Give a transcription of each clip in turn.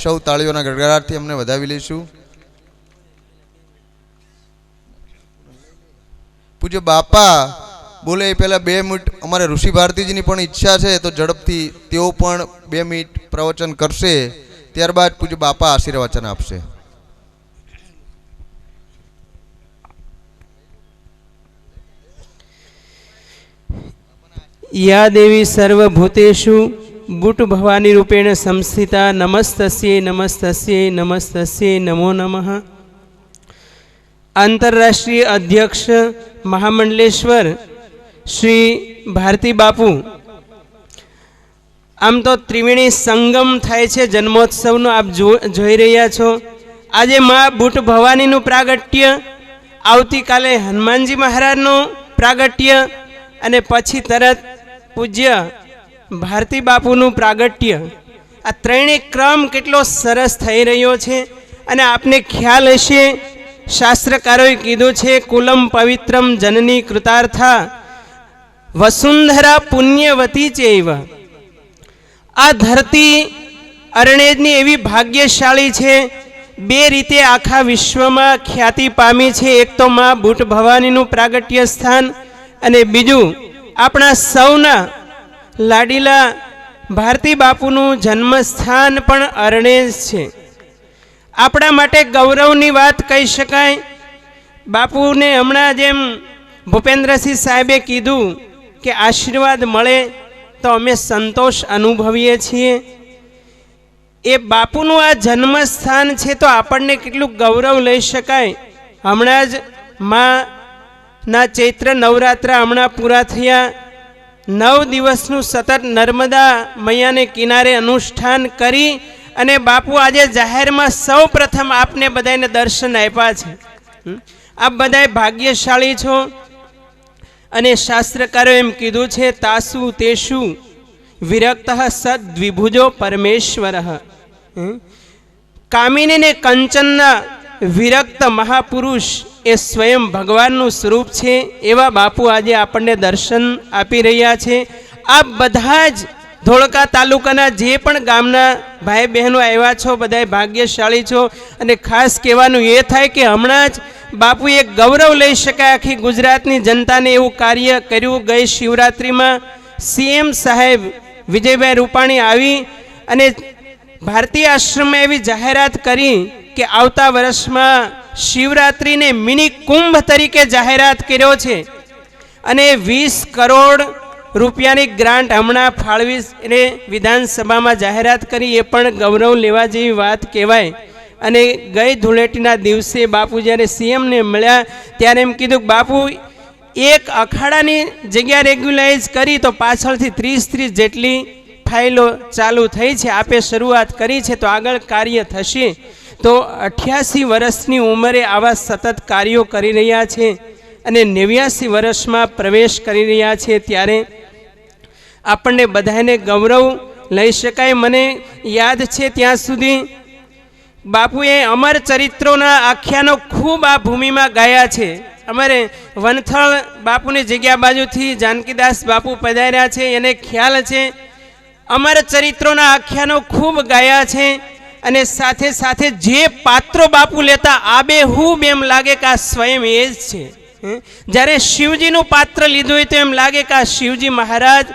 સૌ તાળીઓના ગડગડાટથી અમને વધાવી લઈશું। પૂજ્ય બાપા બોલે એ પહેલા 2 મિનિટ અમારે ઋષિ ભારતીજીની પણ ઈચ્છા છે, તો ઝડપથી તેઓ પણ 2 મિનિટ પ્રવચન કરશે, ત્યારબાદ પૂજ્ય બાપા આશીર્વચન આપશે। या देवी सर्वभूतेषु बूट भवानी रूपेण संस्थिता नमस्तस्यै नमस्तस्यै नमस्तस्यै नमो नमः। आंतरराष्ट्रीय अध्यक्ष महामंडलेश्वर श्री भारती बापू आम तो त्रिवेणी संगम थाय छे जन्मोत्सवनो आप जोई रह्या छो। आजे मां बूट भवानीनुं प्रागट्य, आवती काले हनुमानजी महाराजनुं प्रागट्य अने पछी तरत पूज्य भारती बापूनु प्रागट्य। आ त्रणेय क्रम केटलो सरस थई रह्यो छे। अने आपने ख्याल हशे शास्त्रकारोए कीधुं छे कुलम पवित्रम जननी कृतार्था वसुंधरा पुण्यवती चैव। आ धरती अरणेजनी एवी भाग्यशाળી छे, 2 रीते आखा विश्वमां ख्याति पामी छे। एक तो मां बूट भवानीनुं प्रागट्य स्थान अने बीजुं आपणा सौना लाडीला भारती बापूनु जन्मस्थान पण अरणेज छे। आपणा माटे गौरवनी वात कही शकाय। बापूने हमणां जेम भूपेन्द्रसिंह साहेबे कीधुं के आशीर्वाद मळे तो अमे संतोष अनुभवीए छीए। ए बापूनु आ जन्मस्थान छे तो आपणने केटલું गौरव लई शकाय। हमणां ज मां ना चैत्र नवरात्रा हमणां पूरा थया। 9 दिवसनु सतत नर्मदा मैयाने किनारे अनुष्ठान करी अने बापू आजे जाहेरमां सौ प्रथम आपने बधाने दर्शन आप्या छे। आप बधाय भाग्यशाળી छो। अने शास्त्रकारों एम कीधुं छे तासु तेषु विरक्तः सद्विभुजो परमेश्वरः। कामिनी ने कंचनना विरक्त महापुरुष ए स्वयं भगवानનું स्वरूप छे। एवा बापू आजे आपणे दर्शन आपी रह्या छे। आप बधा ज धोळका तालुकाना जे पण गामना भाई बहनों आव्या छो, बधाय भाग्यशाળી छो। अने खास कहेवानुं ए थाय के हमणां ज बापू एक गौरव लई शकाय। आखी गुजरातनी जनताने एवुं कार्य कर्युं। गई शिवरात्रिमां सीएम साहेब विजयभाई रूपाणी आवी अने भारतीय आश्रम में एवी जाहेरात करी के आवता वर्षमां शिवरात्रि ने मिनी कुंभ तरीके जाहेरात कर्यो छे अने 20 करोड़ रूपियानी ग्रांट हमणां फाळवी ने विधानसभामां जाहेरात करी। ए पण गौरव लेवा जेवी वात कहेवाय। अने गई धूळेटीना दिवसे बापू ज्यारे सीएम ने मळ्या त्यारे एम कीधुं बापू एक अखाड़ानी जग्या रेग्युलाइज करी तो पाछळथी 30 जेटली फाइलो चालू थई छे। आपे शरूआत करी छे तो आगळ कार्य थशे। तो 88 वर्षनी उमरे आवा सतत कार्यों करी रह्या छे अने 89 वर्षमां प्रवेश करी रह्या छे। त्यारे आपणे बधाने गौरव लई शकाय। मने याद छे त्यां सुधी बापूए अमर चरित्रोना आख्यानो खूब आ भूमिमां गाया छे। अमरे वनथळ बापूनी जग्या बाजुथी जानकीदास बापू पधार्या छे, एने ख्याल छे। अमर चरित्रोना आख्यानो खूब गाया छे अने साथे साथे जे पात्रो बापू लेता आबेहूब एम लागे के आ स्वयं ए ज छे। ज्यारे शिवजीनुं पात्र लीधुं होय तो एम लागे के आ शिवजी महाराज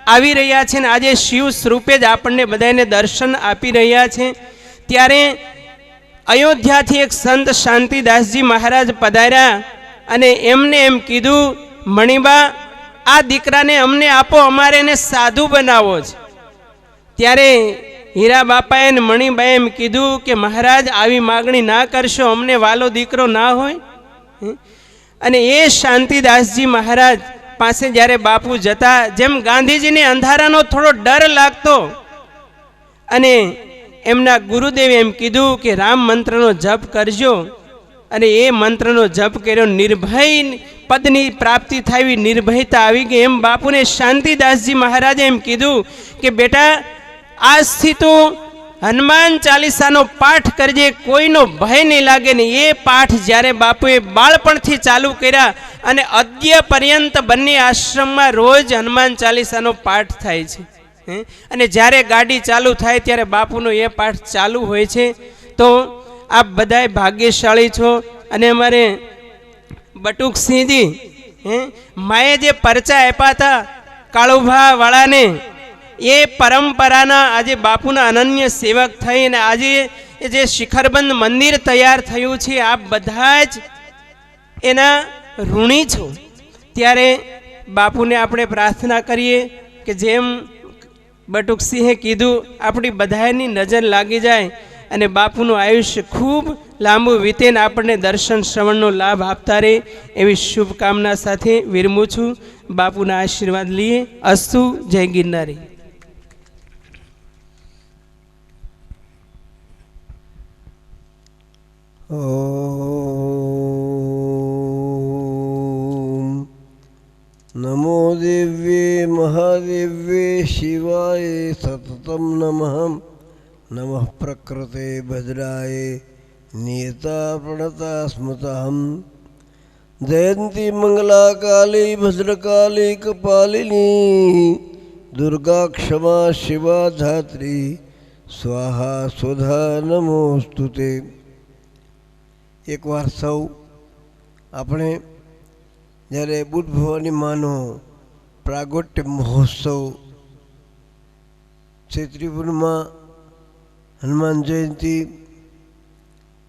आवी रह्या छे ने आजे शिव स्वरूपे ज आपणे बधाने दर्शन आपी रह्या छे। त्यारे अयोध्याथी एक संत शांतिदासजी महाराज पधार्या अने एमने एम कीधुं मणिबा आ दीकराने अमने आपो, अमारे ने साधु बनावो छे। त्यारे हीरा बापाए ने मणिबाए एम कीधुं के महाराज आवी मागणी ना करशो, अमने वालो दीकरो ना होय। अने ए शांतिदासजी महाराज पासे ज्यारे बापू जता, जेम गांधीजी ने अंधारानो थोड़ो डर लागतो अने एमना गुरुदेव एम कीधुं के राम मंत्रनो जप करजो अने ए मंत्रनो जप कर्यो। निर्भय पदनी प्राप्ति थावी, निर्भयता आवी गई। एम बापूने शांतिदासजी महाराजे एम कीधुं के बेटा આજથી તું હનુમાન ચાલીસાનો પાઠ કરજે, કોઈનો ભય નહીં લાગે ને। એ પાઠ જ્યારે બાપુએ બાળપણથી ચાલુ કર્યા અને અદ્ય પર્યંત બંને આશ્રમમાં રોજ હનુમાન ચાલીસાનો પાઠ થાય છે। અને જ્યારે ગાડી ચાલુ થાય ત્યારે બાપુનો એ પાઠ ચાલુ હોય છે. તો આપ બધાય ભાગ્યશાળી છો. અને અમારે બટુકસિંહજી માએ જે પરચા આપ્યા હતા કાળુભા વાળાને, એ પરંપરાના આજે બાપુના અનન્ય સેવક થઈને આજે એ જે શિખરબંધ મંદિર તૈયાર થયું છે, આપ બધા જ એના ઋણી છો. ત્યારે બાપુને આપણે પ્રાર્થના કરીએ કે જેમ બટુકસિંહે કીધું, આપણી બધાની નજર લાગી જાય અને બાપુનું આયુષ્ય ખૂબ લાંબુ વીતે ને આપણને દર્શન શ્રવણનો લાભ આપતા રહે, એવી શુભકામના સાથે વિરમું છું. બાપુના આશીર્વાદ લઈએ. અસ્તુ. જય ગિરનારી. ઓમ નમો દિવ્યે મહાદેવ્યે શિવાય સતતમ નમઃ. નમઃ પ્રકૃતે ભદ્રાય નિયતા પ્રણતા સ્મૃતઃ. જયંતી મંગલા કાલી ભદ્રકાલી કપાલિની દુર્ગા ક્ષમા શિવા ધાત્રી સ્વાહા સ્વધા નમોસ્તુતે. એકવાર સૌ આપણે જ્યારે બુદ્ધ ભવાની માનો પ્રાગટ્ય મહોત્સવ ચૈત્રી પૂર્ણિમા હનુમાન જયંતિ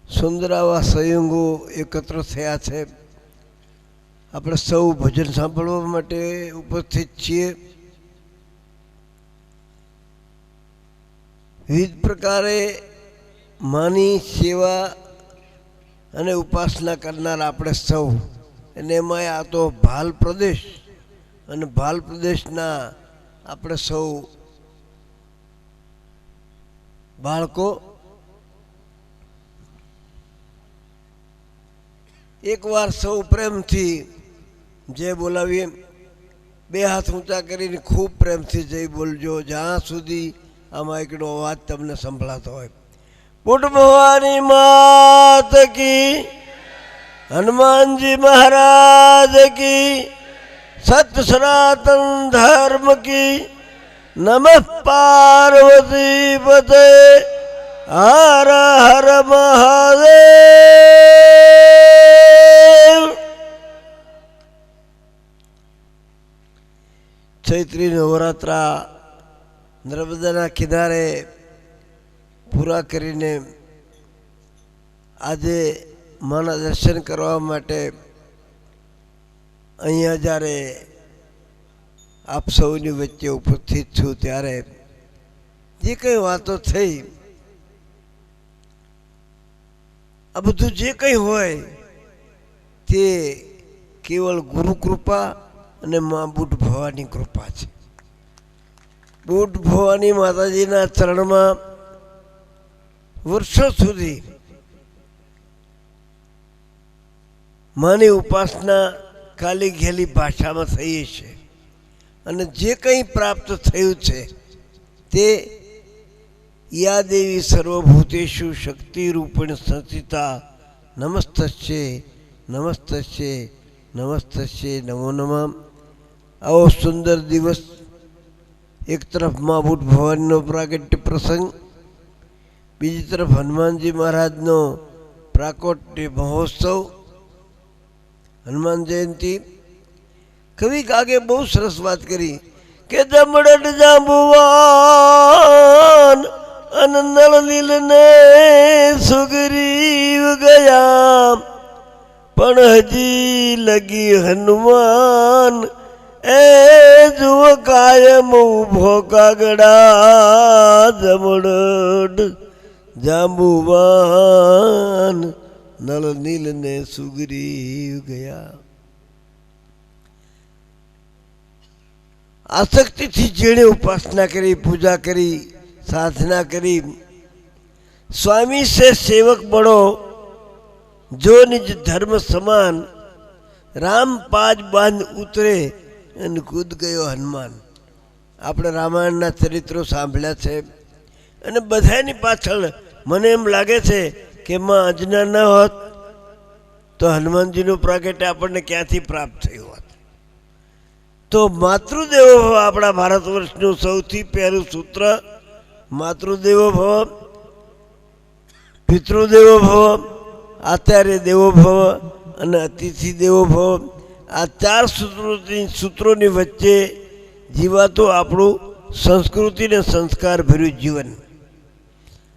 સુંદર આવા સંયોગો એકત્ર થયા છે. આપણે સૌ ભજન સાંભળવા માટે ઉપસ્થિત છીએ. વિવિધ પ્રકારે માની સેવા અને ઉપાસના કરનાર આપણે સૌ, અને એમાં આ તો ભાલ પ્રદેશ, અને ભાલ પ્રદેશના આપણે સૌ બાળકો એકવાર સૌ પ્રેમથી જય બોલાવીએ. બે હાથ ઊંચા કરીને ખૂબ પ્રેમથી જય બોલજો, જ્યાં સુધી આમાં એકનો અવાજ તમને સંભળાતો હોય. બુદ્ધ ભવાની માત કી, હનુમાનજી મહારાજ કી, સત્ય સનાતન ધર્મ કી. નમઃ પાર્વતી પતે હર હર મહાદેવ. ચૈત્રી નવરાત્રા નર્મદાના કિનારે પૂરા કરીને આજે માના દર્શન કરવા માટે અહીંયા જ્યારે આપ સૌની વચ્ચે ઉપસ્થિત છું, ત્યારે જે કંઈ વાતો થઈ, આ બધું જે કંઈ હોય તે કેવળ ગુરુ કૃપા અને મા બુદ્ધ ભવાની કૃપા છે. બુદ્ધ ભવાની માતાજીના ચરણમાં વર્ષો સુધી માની ઉપાસના ખાલી ઘેલી ભાષામાં થઈ છે, અને જે કંઈ પ્રાપ્ત થયું છે તે યા દેવી સર્વભૂતેષુ શક્તિ રૂપેણ સંસ્થિતા નમસ્તસ્ય નમસ્તસ્ય નમસ્તસ્ય નમો નમઃ. આવો સુંદર દિવસ, એક તરફ મા બુદ્ધ ભવાનીનો પ્રાગટ્ય પ્રસંગ, બીજી તરફ હનુમાનજી મહારાજનો પ્રાગટ્ય મહોત્સવ, હનુમાન જયંતિ. કવિ કાગે બહુ સરસ વાત કરી કે જમડટ જાંબુવાન અને નળ નીલને સુગ્રીવ ગયા, પણ હજી લગી હનુમાન એ જુઓ કાયમ ઉભો કાગડા. જમડટ જાંબુવાન નળ નીલને સુગ્રીવ ગયા. આસક્તિથી જેણે ઉપાસના કરી, પૂજા કરી, સાધના કરી, સ્વામી સે સેવક બનો જો નિજ ધર્મ સમાન, રામ પાજ બાંધ ઉતરે અને કૂદ ગયો હનુમાન. આપણે રામાયણના ચરિત્રો સાંભળ્યા છે, અને બધાની પાછળ મને એમ લાગે છે કે માં અજ્ઞા ન હોત તો હનુમાનજીનું પ્રાગટ્ય આપણને ક્યાંથી પ્રાપ્ત થયું હોત. તો માતૃદેવો ભવ આપણા ભારત વર્ષનું સૌથી પહેલું સૂત્ર. માતૃદેવો ભવ, પિતૃદેવો ભવ, આચાર્ય દેવો ભવ અને અતિથિ દેવો ભવ. આ ચાર સૂત્રોની વચ્ચે જીવાતું આપણું સંસ્કૃતિ અને સંસ્કાર ભર્યું જીવન.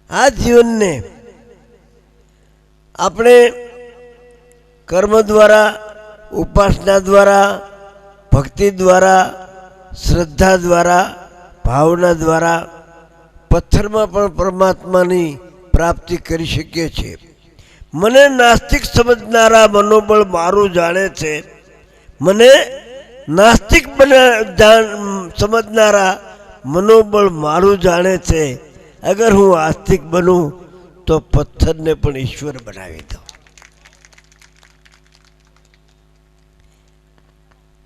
આ જીવનને આપણે કર્મ દ્વારા, ઉપાસના દ્વારા, ભક્તિ દ્વારા, શ્રદ્ધા દ્વારા, ભાવના દ્વારા પથ્થરમાં પણ પરમાત્માની પ્રાપ્તિ કરી શકીએ છીએ. મને નાસ્તિક સમજનારા મનોબળ મારું જાણે છે. મને નાસ્તિક સમજનારા મનોબળ મારું જાણે છે. અગર હું આસ્તિક બનું તો પથ્થરને પણ ઈશ્વર બનાવી દઉં.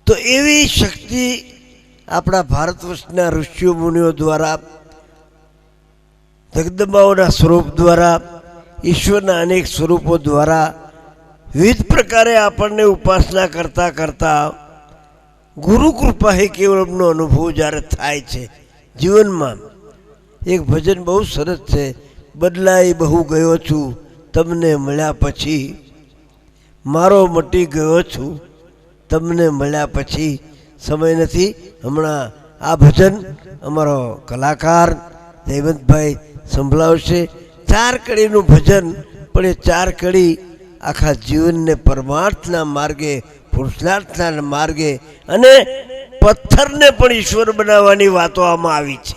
તો એવી શક્તિ આપણા ભારત વર્ષના ઋષિઓ મુનિઓ દ્વારા, જગદંબાઓના સ્વરૂપ દ્વારા, ઈશ્વરના અનેક સ્વરૂપો દ્વારા વિવિધ પ્રકારે આપણને ઉપાસના કરતા કરતા ગુરુ કૃપા હે કેવલમનો અનુભવ જ્યારે થાય છે જીવનમાં. એક ભજન બહુ સરસ છે. બદલાઈ બહુ ગયો છું તમને મળ્યા પછી, મારો મટી ગયો છું તમને મળ્યા પછી. સમય નથી, હમણાં આ ભજન અમારો કલાકાર જયવંતભાઈ સંભળાવશે. 4 કડીનું ભજન, પણ એ 4 કડી આખા જીવનને પરમાર્થના માર્ગે, પુરુષાર્થના માર્ગે અને પથ્થરને પણ ઈશ્વર બનાવવાની વાતો આમાં આવી છે.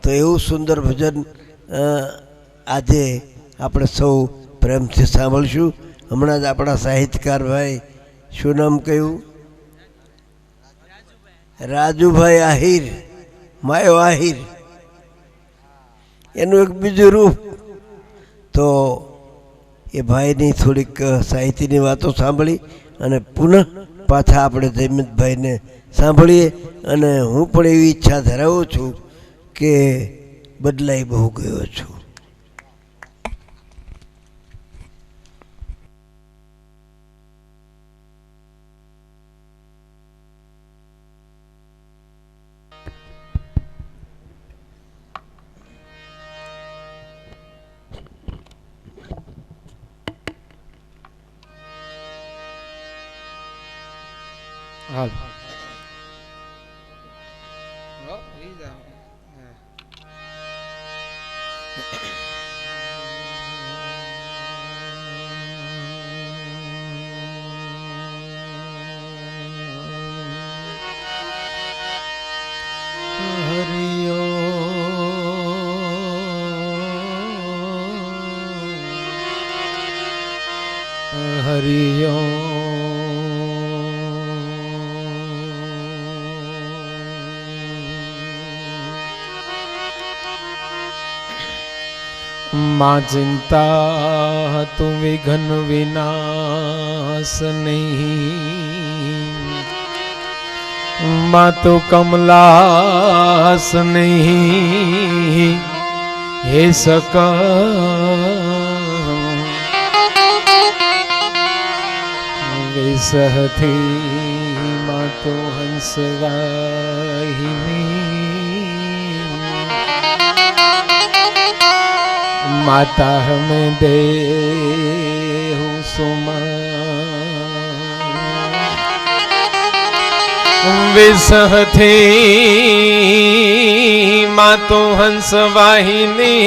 તો એવું સુંદર ભજન આજે આપણે સૌ પ્રેમથી સાંભળશું. હમણાં જ આપણા સાહિત્યકાર ભાઈ, શું નામ કહ્યું? રાજુભાઈ આહિર, માયો આહિર, એનું એક બીજું રૂપ. તો એ ભાઈની થોડીક સાહિત્યની વાતો સાંભળી અને પુનઃ પાછા આપણે જયમિતભાઈને સાંભળીએ. અને હું પણ એવી ઈચ્છા ધરાવું છું કે બદલાઈ બહુ ગયો છું. હાલ माँ चिंता तू विघन विनाश नहीं, माँ तो कमलास नहीं हे सका विसहती माँ तो हंसवाहिनी, माता हमें दे सुमन विसहती माँ तो हंस वाहिनी,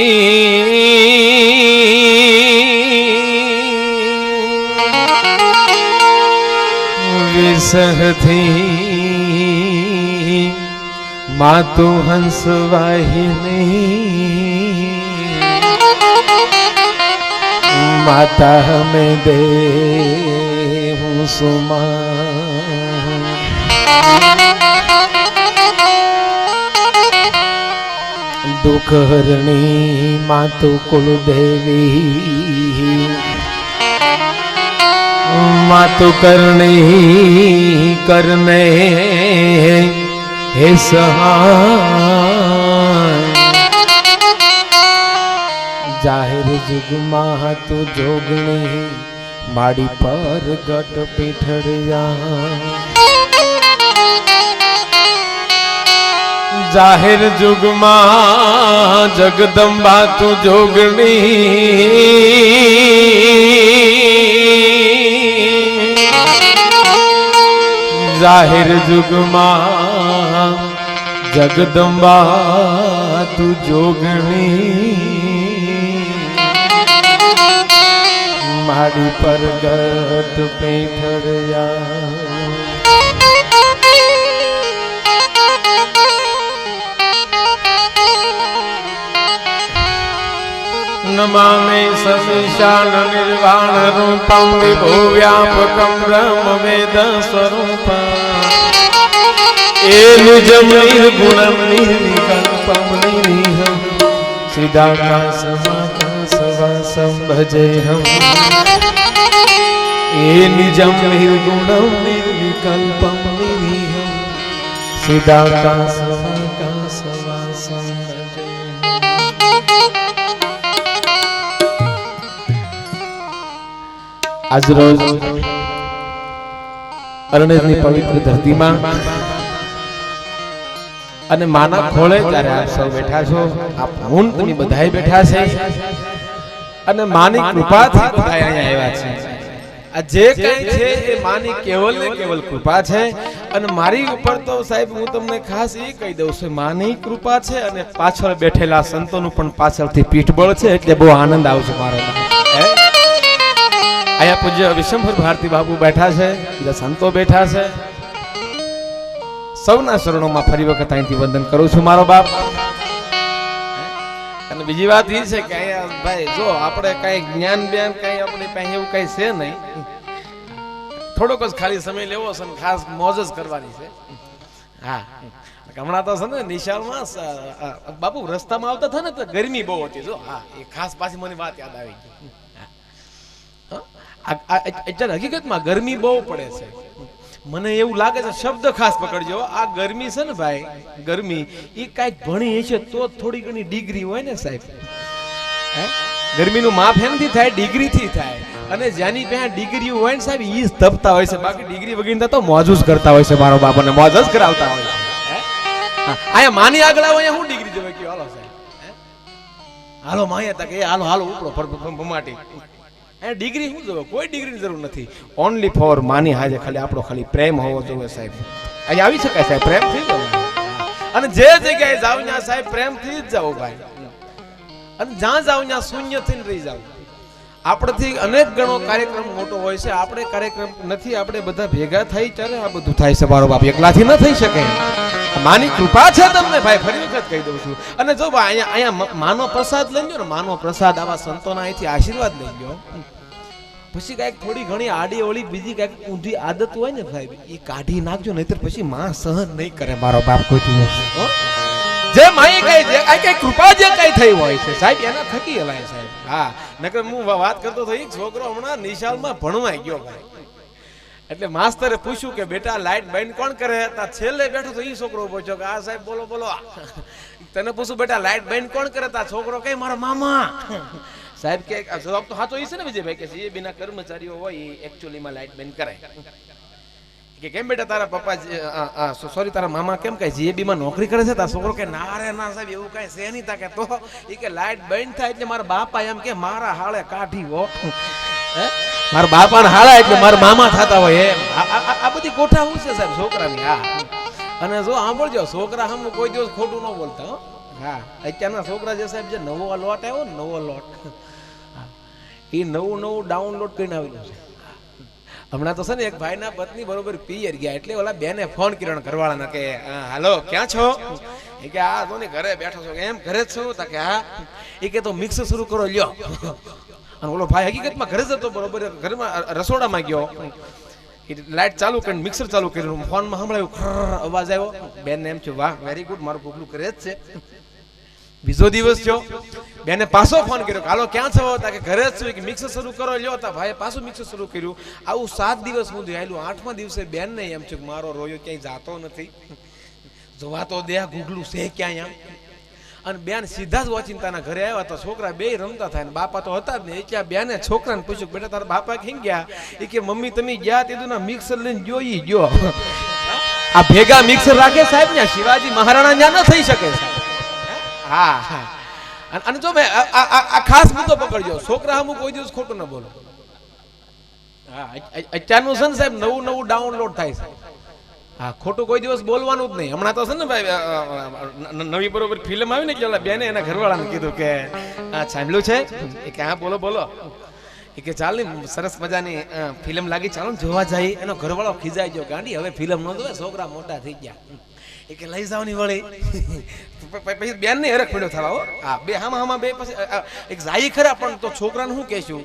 विसहती माँ तो हंस वाहिनी, माता हमें दे सुमन। दुख हरणी मातु कुल देवी, मातु करणी करने हे सहाय, जाहिर जुग मातु जोगणी माड़ी पर गट पिठड़िया, જાહેર જુગમાં જગદંબા તું જોગણી, જાહેર જુગમાં જગદંબા તું જોગણી, મારી પરગટ પેઠળિયા નમામે સવિશાલ નિર્વાણ રૂપમ વિભુ વ્યાપકમ બ્રહ્મ વેદ સ્વરૂપમ એ નિજમ નિર્ગુણમ નિર્વિકલ્પમ નિરીહમ સિદ્ધાકાશમાકાશવાસમ ભજેહમ એ નિજમ નિર્ગુણમ નિર્વિકલ્પમ નિરીહમ સિદ્ધાકાશમાકાશવાસમ આજ રોજ અરણ્યની પવિત્ર ધરતીમાં અને માના ખોળે જ્યારે આપ સૌ બેઠા છો, આપ હું તમે બધાય બેઠા છે અને માની કૃપાથી બધા અહીંયા આવ્યા છે. આ જે કંઈ છે એ માની કેવલ ને કેવલ કૃપા છે અને મારી ઉપર તો સાહેબ હું તમને ખાસ એ કહી દઉં છું, માની કૃપા છે અને પાછળ બેઠેલા સંતોનું પણ પાછળથી પીઠબળ છે, એટલે બહુ આનંદ આવશે મારો. અહીંયા પૂજ્ય વિશંભર ભારતી બાપુ બેઠા છે, બીજા સંતો બેઠા છે, સૌના શરણોમાં ફરી વખત અહીંથી વંદન કરું છું મારો બાપ. અને બીજી વાત એ છે કે અહીંયા ભાઈ જો આપણે કઈ જ્ઞાન જ્ઞાન કઈ આપણી પાસે એવું કઈ છે નહીં, થોડોક જ ખાલી સમય લેવો છે અને ખાસ મોજ જ કરવાની છે. હા હમણાં તો છે ને નિશાળમાં બાપુ રસ્તામાં આવતા હતા ને તો ગરમી બહુ હતી. જો હા એ ખાસ પાછી મને વાત યાદ આવી ગઈ. અત્યારે હકીકતમાં ગરમી બહુ પડે છે. મને એવું લાગે છે, શબ્દ ખાસ પકડજો, આ ગરમી છે ને ભાઈ, ગરમી એ કાંઈક ભણી હશે તો થોડી ઘણી ડિગ્રી હોય ને સાહેબ. ગરમીનું માપ એમથી થાય, ડિગ્રીથી થાય. અને જ્યાંની ત્યાં ડિગ્રી હોય ને સાહેબ એ જ તપતા હોય છે, બાકી ડિગ્રી વગેરે તો મોજ જ કરતા હોય છે મારો બાપ, અને મોજ જ કરાવતા હોય છે. અહીંયા માની આગળ આવો, અહીંયા હું ડિગ્રી જોવે કે હાલો સાહેબ, હાલો માયા તક એ હાલો હાલો ઉપડો ભમાટી. ડિગ્રી શું જોવે? કોઈ ડિગ્રીની જરૂર નથી. ઓનલી ફોર માની હાજે ખાલી આપણો ખાલી પ્રેમ હોવો જોઈએ સાહેબ. અહીંયા આવી શકાય સાહેબ, પ્રેમથી જ જવું. અને જે જગ્યાએ જાવ ત્યાં સાહેબ પ્રેમથી જ જાવ ભાઈ. અને જ્યાં જાવ ત્યાં શૂન્ય થઈને રહી જાવ. આપણેથી અનેક ગણો કાર્યક્રમ મોટો હોય છે, આપણે કાર્યક્રમ નથી, આપણે બધા ભેગા થઈ ત્યારે આ બધું થાય છે મારો બાપ, એકલાથી ન થઈ શકે. માની કૃપા છે તમને ભાઈ, ફરી વખત કહી દઉં છું. અને જો ભાઈ અહીંયા માનો પ્રસાદ લઈ લો ને, માનો પ્રસાદ આવા સંતોના અહીંથી આશીર્વાદ લઈ લો, પછી કઈક થોડી ઘણી આડી ઓળી બીજી કઈક ઊંધી આદત હોય ને સાહેબ એ કાઢી નાખજો, નહીતર પછી માં સહન નહીં કરે મારો બાપ કોઈ દિવસ. જે માઈ કઈ કઈ કૃપા જે કઈ થઈ હોય છે સાહેબ એના થકી હલાય સાહેબ. હા નકર હું વાત કરતો હતો, એક છોકરો હમણાં નિશાળમાં ભણવા ગયો ભાઈ, એટલે માસ્તરે પૂછ્યું કે બેટા લાઈટ બંધ કોણ કરે? છેલ્લે બેઠો તો એ છોકરો પૂછ્યો કે આ સાહેબ બોલો બોલો. તને પૂછું બેટા લાઈટ બંધ કોણ કરે? તા છોકરો કઈ મારા મામા. સાહેબ કે જવાબ તો સાચો છે ને વિજયભાઈ, કે જે બીના કર્મચારીઓ હોય એ એકચ્યુઅલીમાં લાઈટ બંધ કરે. કે કેમ બેટા તારા પપ્પા સોરી તારા મામા કેમ કઈ જીએબી માં નોકરી કરે છે? તારા છોકરો કે ના રે ના સાહેબ એવું કઈ છે નહીં. તાકે તો એ કે લાઈટ બંધ થાય એટલે મારા બાપા એમ કે મારા હાળે કાઢી હો, મારા બાપાને હાળા એટલે મારા મામા થતા હોય એમ. આ બધી ગોઠા હું છે સાહેબ છોકરાની. હા અને જો સાંભળજો, છોકરા હમ કોઈ દિવસ ખોટું ન બોલતા હો. હા અત્યારના છોકરા જે સાહેબ જે નવો લોટ આવ્યો ને, નવો લોટ એ નવું ડાઉનલોડ કરીને આવેલું છે. હમણાં તો છે ને એક ભાઈના પત્ની બરોબર પિયર ગયા, એટલે ઓલા બેને ફોન કર્યો ઘરવાળાને કે હાલો ક્યાં છો? એ કે આ તો ને ઘરે બેઠો છો. એમ ઘરે જ છું? તા કે હા. એ કે તો મિક્સ શરૂ કરો લ્યો. અને ઓલો ભાઈ હકીકતમાં ઘરે જ હતો, બરોબર ઘરમાં રસોડામાં ગયો, લાઈટ ચાલુ કરીને મિક્સર ચાલુ કર્યું, ફોનમાં સંભળાયું અવાજ આવ્યો. બેનને એમ છે વાહ વેરી ગુડ, મારું કુકલું કરે જ છે. બીજો દિવસ થયો, બેને પાછો ફોન કર્યો હાલો ક્યાં છો? તા કે ઘરે જ છું. કે મિક્સર શરૂ કરો લ્યો. તા ભાઈ પાછું મિક્સર શરૂ કર્યું. આવું 7 દિવસ હું જોયેલું. 8મા દિવસે બેનને એમ છે કે મારો રોયો ક્યાંય જાતો નથી, જોવા તો દે ગુગલું છે ક્યાંય આમ. અને બેન સીધા જ ઓચિંતાના ઘરે આવ્યા તો છોકરા બે રમતા થાય, બાપા તો હતા જ ને. એ ક્યાં બેને છોકરાને પૂછ્યું બેટા તારા બાપા ક્યાં ગયા? એ કે મમ્મી તમે ગયા તેદું ના મિક્સર લઈને જોઈ ગયો. આ ભેગા મિક્સર રાખે સાહેબ ને શિવાજી મહારાણા ત્યાં ન થઈ શકે સાહેબ. હા હા અને જો મેં આ ખાસ મુદ્દો પકડજો, છોકરા હું કોઈ દિવસ ખોટું ન બોલો. હા અત્યારનું છે ને સાહેબ નવું ડાઉનલોડ થાય છે. હા ખોટું કોઈ દિવસ બોલવાનું જ નહીં. હમણાં તો છે ને ભાઈ નવી બરોબર ફિલ્મ આવી ને એટલે બેને એના ઘરવાળાને કીધું કે આ સાંભળ્યું છે એ કે હા બોલો બોલો એ કે ચાલ ને સરસ મજાની ફિલ્મ લાગી, ચાલો ને જોવા જાય. એનો ઘરવાળો ખીજાઈ ગયો, ગાંડી હવે ફિલ્મ ન જોવે, છોકરા મોટા થઈ ગયા. એ કે લઈ જાવની વળી. પછી બેન ને હરખ પડ્યો થવા. હા બે હામાં બે પછી એક જાય ખરા, પણ તો છોકરાને શું કહેશું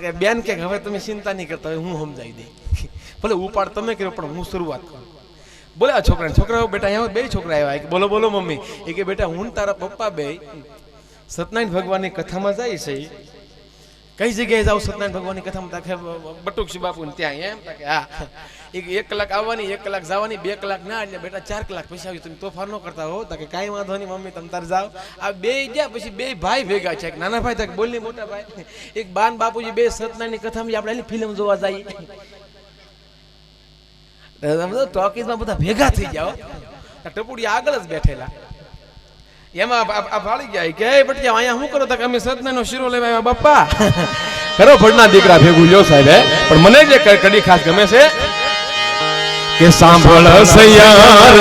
કે બેન કે હવે તમે ચિંતા નહીં કરતા, હું સમજાવી દઈ. ભલે ઉપાડ તમે કર્યો પણ હું શરૂઆત કરું. બોલે આ છોકરાઓ બેટા અહીંયા બે છોકરા આવ્યા કે બોલો બોલો મમ્મી. એ કે બેટા હું તારા પપ્પા બે સત્યનારાયણ ભગવાનની કથામાં જાય છે. કઈ જગ્યાએ જાવ સત્યનારાયણ ભગવાનની કથામાં? તાકે બટુકશી બાપુ ત્યાં એમ કે હા. 1 કલાક આવવાની, 1 કલાક જવાની, 2 કલાક ના, એટલે બેટા 4 કલાક પછી આવી. તમે તોફાન ન કરતા હો. તાકે કાંઈ વાંધો નહીં મમ્મી, તમે તાર જાઓ. આ બે ગયા પછી બે ભાઈ ભેગા છે. નાના ભાઈ તાકે બોલ નહીં, મોટા ભાઈ એક બાન બાપુજી બે સત્યનારાયણની કથામાં આપણે ફિલ્મ જોવા જઈએ. ટોકીઝમાં બધા ભેગા થઈ જાઓ, ટપુડી આગળ જ બેઠેલા. એમાં આ ભાળી ગયા કે બટિયા અહીંયા શું કરો? અમે સત્યનારાયણનો શીરો લેવા આવ્યા બાપા. કરો ભડના દીકરા ભેગું લ્યો સાહેબ. પણ મને જે કડી ખાસ ગમે છે કે સાંભળ સૈયાર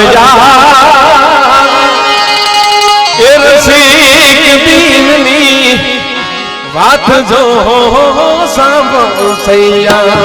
એ રસિક દિનની વાત જો સાંભળ સૈયાર.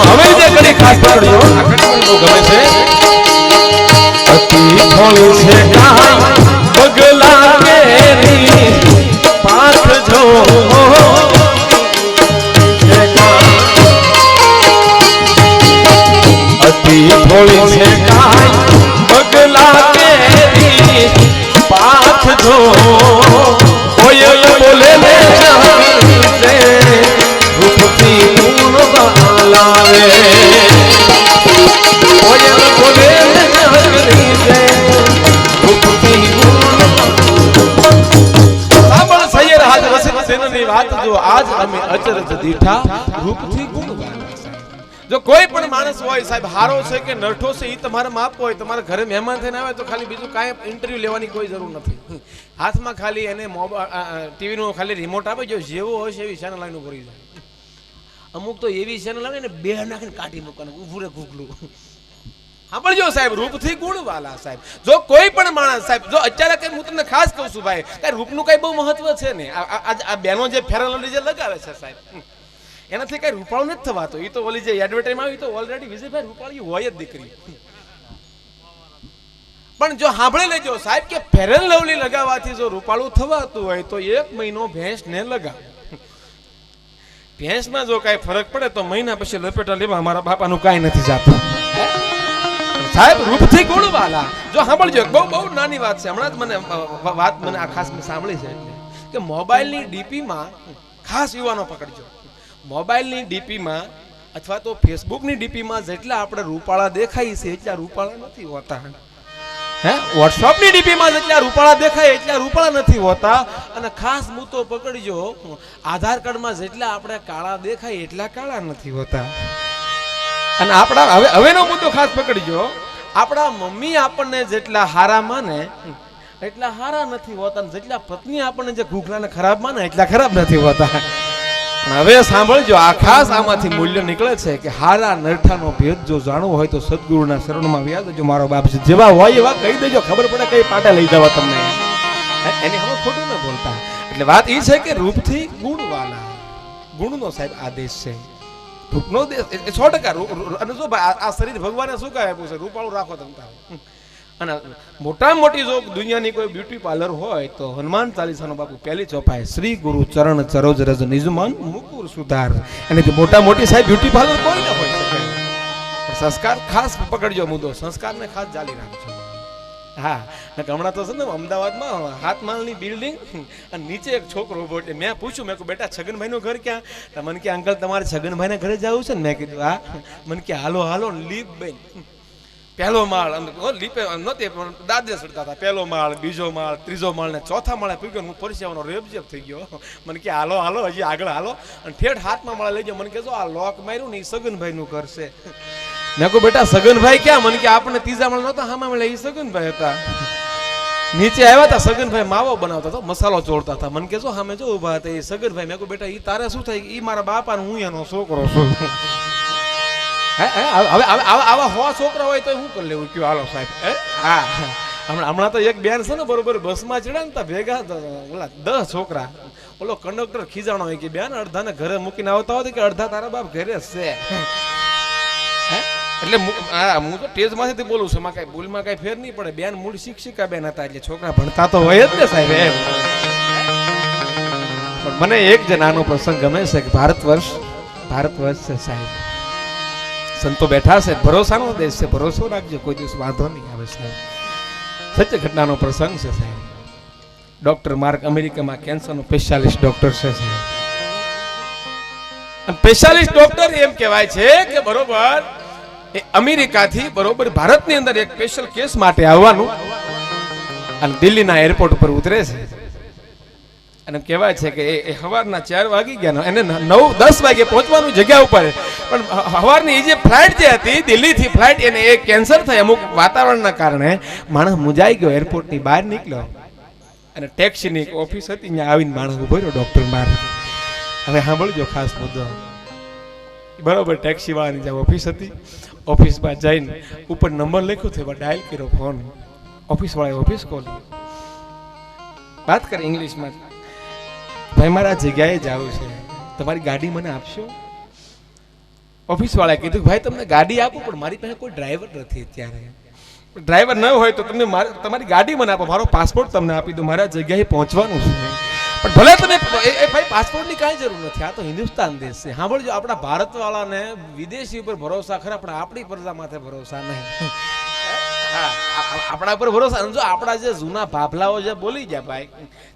હવે જે કડી ખાસ પકડ્યો આ કડી ગમે છે. અતિ થોડી છે કાય બગલા કેરી પાથ જો અતિ થોડી છે કાય બગલા કેરી પાથ જો કોયલ બોલે ને જો કોઈ પણ માણસ હોય સાહેબ હારો છે કે નરઠો છે એ તમારે માપ હોય. તમારા ઘરે મહેમાન થઈને આવે તો ખાલી બીજું કાંઈ ઇન્ટરવ્યુ લેવાની કોઈ જરૂર નથી. હાથમાં ખાલી એને ટીવી નો ખાલી રિમોટ આપી જો, જેવો હોય છે એવી ચેનલ લાઈન ઉપર જાય. અમુક તો એવી ચેનલ આવે ને બે નાખીને કાઢી મૂકવાનું ઉભું રે ઘૂકલું. સાંભળજો સાહેબ, રૂપથી ગુણવાલા સાહેબ. જો કોઈ પણ માણસ સાહેબ, જો અત્યારે કઈ હું તમને ખાસ કહું છું ભાઈ, કઈ રૂપનું કઈ બહુ મહત્વ છે ને. આ બેનો જે ફેરન જે લગાવે છે સાહેબ, એનાથી કઈ રૂપાળું નથી થવાતો. એ તો ઓલી જે એડવર્ટાઈઝમાં આવી તો ઓલરેડી વિજયભાઈ રૂપાળી હોય જ દીકરી. પણ જો સાંભળી લેજો સાહેબ કે ફેરન લવલી લગાવવાથી જો રૂપાળું થવાતું હોય તો 1 મહિનો ભેંસને લગાવ. ભેંસમાં જો કઈ ફરક પડે તો મહિના પછી લપેટા લેવા મારા બાપાનું કઈ નથી જાતું સાહેબ. રૂપથી ગુણવાલા. જો સાંભળજો બહુ બહુ નાની વાત છે. હમણાં જ મને વાત મને આ ખાસ મેં સાંભળી છે કે મોબાઈલની ડીપીમાં ખાસ યુવાનો પકડજો. મોબાઈલની ડીપીમાં અથવા તો ફેસબુકની ડીપીમાં જેટલા આપણે રૂપાળા દેખાય છે એટલા રૂપાળા નથી હોતા. હે વોટ્સઅપની ડીપીમાં જેટલા રૂપાળા દેખાય એટલા રૂપાળા નથી હોતા. અને ખાસ મુદ્દો પકડજો, આધાર કાર્ડમાં જેટલા આપણે કાળા દેખાય એટલા કાળા નથી હોતા. અને આપણા હવેનો મુદ્દો ખાસ પકડજો, આપણા મમ્મી આપણને જેટલા હારા માને એટલા હારા નથી હોતા. જેટલા પત્ની આપણને જે ઘૂઘલાને ખરાબ માને એટલા ખરાબ નથી હોતા. હવે સાંભળજો, આ ખાસ આમાંથી મૂલ્ય નીકળે છે કે હારા નરઠાનો ભેદ જો જાણવો હોય તો સદગુરુના શરણમાં વ્યાજ દેજો. મારો બાપ છે જેવા હોય એવા કહી દેજો, ખબર પડે કઈ પાટે લઈ જવા તમને. એની હવે ખોટું ન બોલતા. એટલે વાત એ છે કે રૂપથી ગુણવાલા. ગુણનો સાહેબ આદેશ છે. રૂપનો 100%. અને જો આ શરીર ભગવાને શું કહે આપ્યું છે? રૂપાળું રાખો તમે. અને મોટામાં મોટી જો દુનિયાની કોઈ બ્યુટી પાર્લર હોય તો હનુમાન ચાલીસાનો બાપુ પહેલી ચોપાય શ્રી ગુરુ ચરણ સરોજ રજ નિજમન મુકુર સુધાર. એનાથી મોટા મોટી સાહેબ બ્યુટી પાર્લર કોઈ ન હોય શકે. પણ સંસ્કાર ખાસ પકડજો મુદ્દો, સંસ્કારને ખાસ જાળી રાખજો. હા, હમણાં તો છે ને અમદાવાદમાં 7 માળની બિલ્ડિંગ અને નીચે એક છોકરો ઉભો છે. મેં પૂછ્યું, મેં કહ્યું બેટા છગનભાઈનું ઘર ક્યાં? તો મને કે અંકલ તમારે છગનભાઈના ઘરે જવું છે ને? મેં કીધું હા. મને કે હાલો હાલો લીપ બેન. પહેલો માળ લીપે નહોતી પણ દાદે ચડતા હતા. પહેલો માળ, બીજો માળ, ત્રીજો માળ ને ચોથા માળે પૂગ્યો. હું પરસેવાનો રેબજેબ થઈ ગયો. મને કે હાલો હાલો હજી આગળ હાલો. અને ઠેઠ 7મા માળે લઈ ગયો. મને કહેજો આ લોક માર્યું ને એ સગનભાઈનું ઘર છે. મેં કહું બેટા સગનભાઈ ક્યાં? મને કે આપણે 3જા માળ નહોતા, હામા માળે એ સગનભાઈ હતા. નીચે આવ્યા હતા, સગનભાઈ માવો બનાવતા હતા, મસાલો ચોળતા હતા. મને કહેજો સામે જો ઉભા હતા એ સગનભાઈ. મેં કહું બેટા એ તારે શું થાય? એ મારા બાપા ને હું એનો છોકરો છું. હવે આવા 100 છોકરા હોય તો શું કરી લેવું કયો? હાલો સાહેબ. હા, હમણાં તો એક બેન છે ને બરોબર બસમાં ચડ્યા ને ભેગા ઓલા 10 છોકરા. ઓલો કંડક્ટર ખીજાણો હોય કે બેન અડધાને ઘરે મૂકીને આવતા હોય કે અડધા તારા બાપ ઘરે છે. એટલે હું તો ટેજ માંથી બોલું છું, એમાં કઈ ભૂલમાં કઈ ફેર નહીં પડે. બેન મૂળ શિક્ષિકા બેન હતા એટલે છોકરા ભણતા તો હોય જ ને સાહેબ એમ. પણ મને એક જ નાનો પ્રસંગ ગમે છે કે ભારત વર્ષ છે સાહેબ. સંતો બેઠા છે, ભરોસાનો દેશ છે, ભરોસો રાખજો, કોઈ દિવસ વાંધો નહીં આવે સાહેબ. સત્ય ઘટનાનો પ્રસંગ છે સાહેબ. ડોક્ટર માર્ક અમેરિકામાં કેન્સરનો સ્પેશિયાલિસ્ટ ડોક્ટર છે સાહેબ. અને સ્પેશિયાલિસ્ટ ડોક્ટર એમ કહેવાય છે કે બરોબર એ અમેરિકાથી બરોબર ભારતની અંદર એક સ્પેશિયલ કેસ માટે આવવાનું અને દિલ્હીના એરપોર્ટ ઉપર ઉતરે છે. અને કહેવાય છે કે એ સવારના 4 વાગી ગયા, એને 9-10 વાગે પહોંચવાનું જગ્યા ઉપર. પણ સવારની એ જે ફ્લાઇટ જે હતી દિલ્હીથી ફ્લાઇટ, એને એ કેન્સર થઈ અમુક વાતાવરણના કારણે માણસ મુંજાઈ ગયો. એરપોર્ટની બહાર નીકળ્યો અને ટેક્સીની ઓફિસ હતી, ત્યાં આવીને માણસ ઉભો રહ્યો ડોક્ટર માર. હવે સાંભળજો ખાસ મુદ્દો. બરોબર ટેક્સી વાળાની જ્યાં ઓફિસ હતી, ઓફિસમાં જઈને ઉપર નંબર લખ્યો થયો, ડાયલ કર્યો ફોન. ઓફિસ વાળાએ ઓફિસ ખોલી, વાત કરી ઇંગ્લિશમાં. ભાઈ મારે આ જગ્યાએ જવું છે, તમારી ગાડી મને આપશો? ઓફિસ વાળાએ કીધું ભાઈ તમને ગાડી આપું પણ મારી પાસે કોઈ ડ્રાઈવર નથી અત્યારે. ડ્રાઈવર ન હોય તો તમને તમારી ગાડી મને આપો, મારો પાસપોર્ટ તમને આપી દો, મારા જગ્યાએ પહોંચવાનું છે. પણ ભલે તમે ભાઈ પાસપોર્ટની કાંઈ જરૂર નથી, આ તો હિન્દુસ્તાન દેશ છે. સાંભળજો, આપણા ભારત વાળાને વિદેશી ઉપર ભરોસા ખરા પણ આપણી પ્રજા માથે ભરોસા નહીં. આપણા પર ભરોસા. જો આપણા જે જૂના ભાભલાઓ જે બોલી ગયા ભાઈ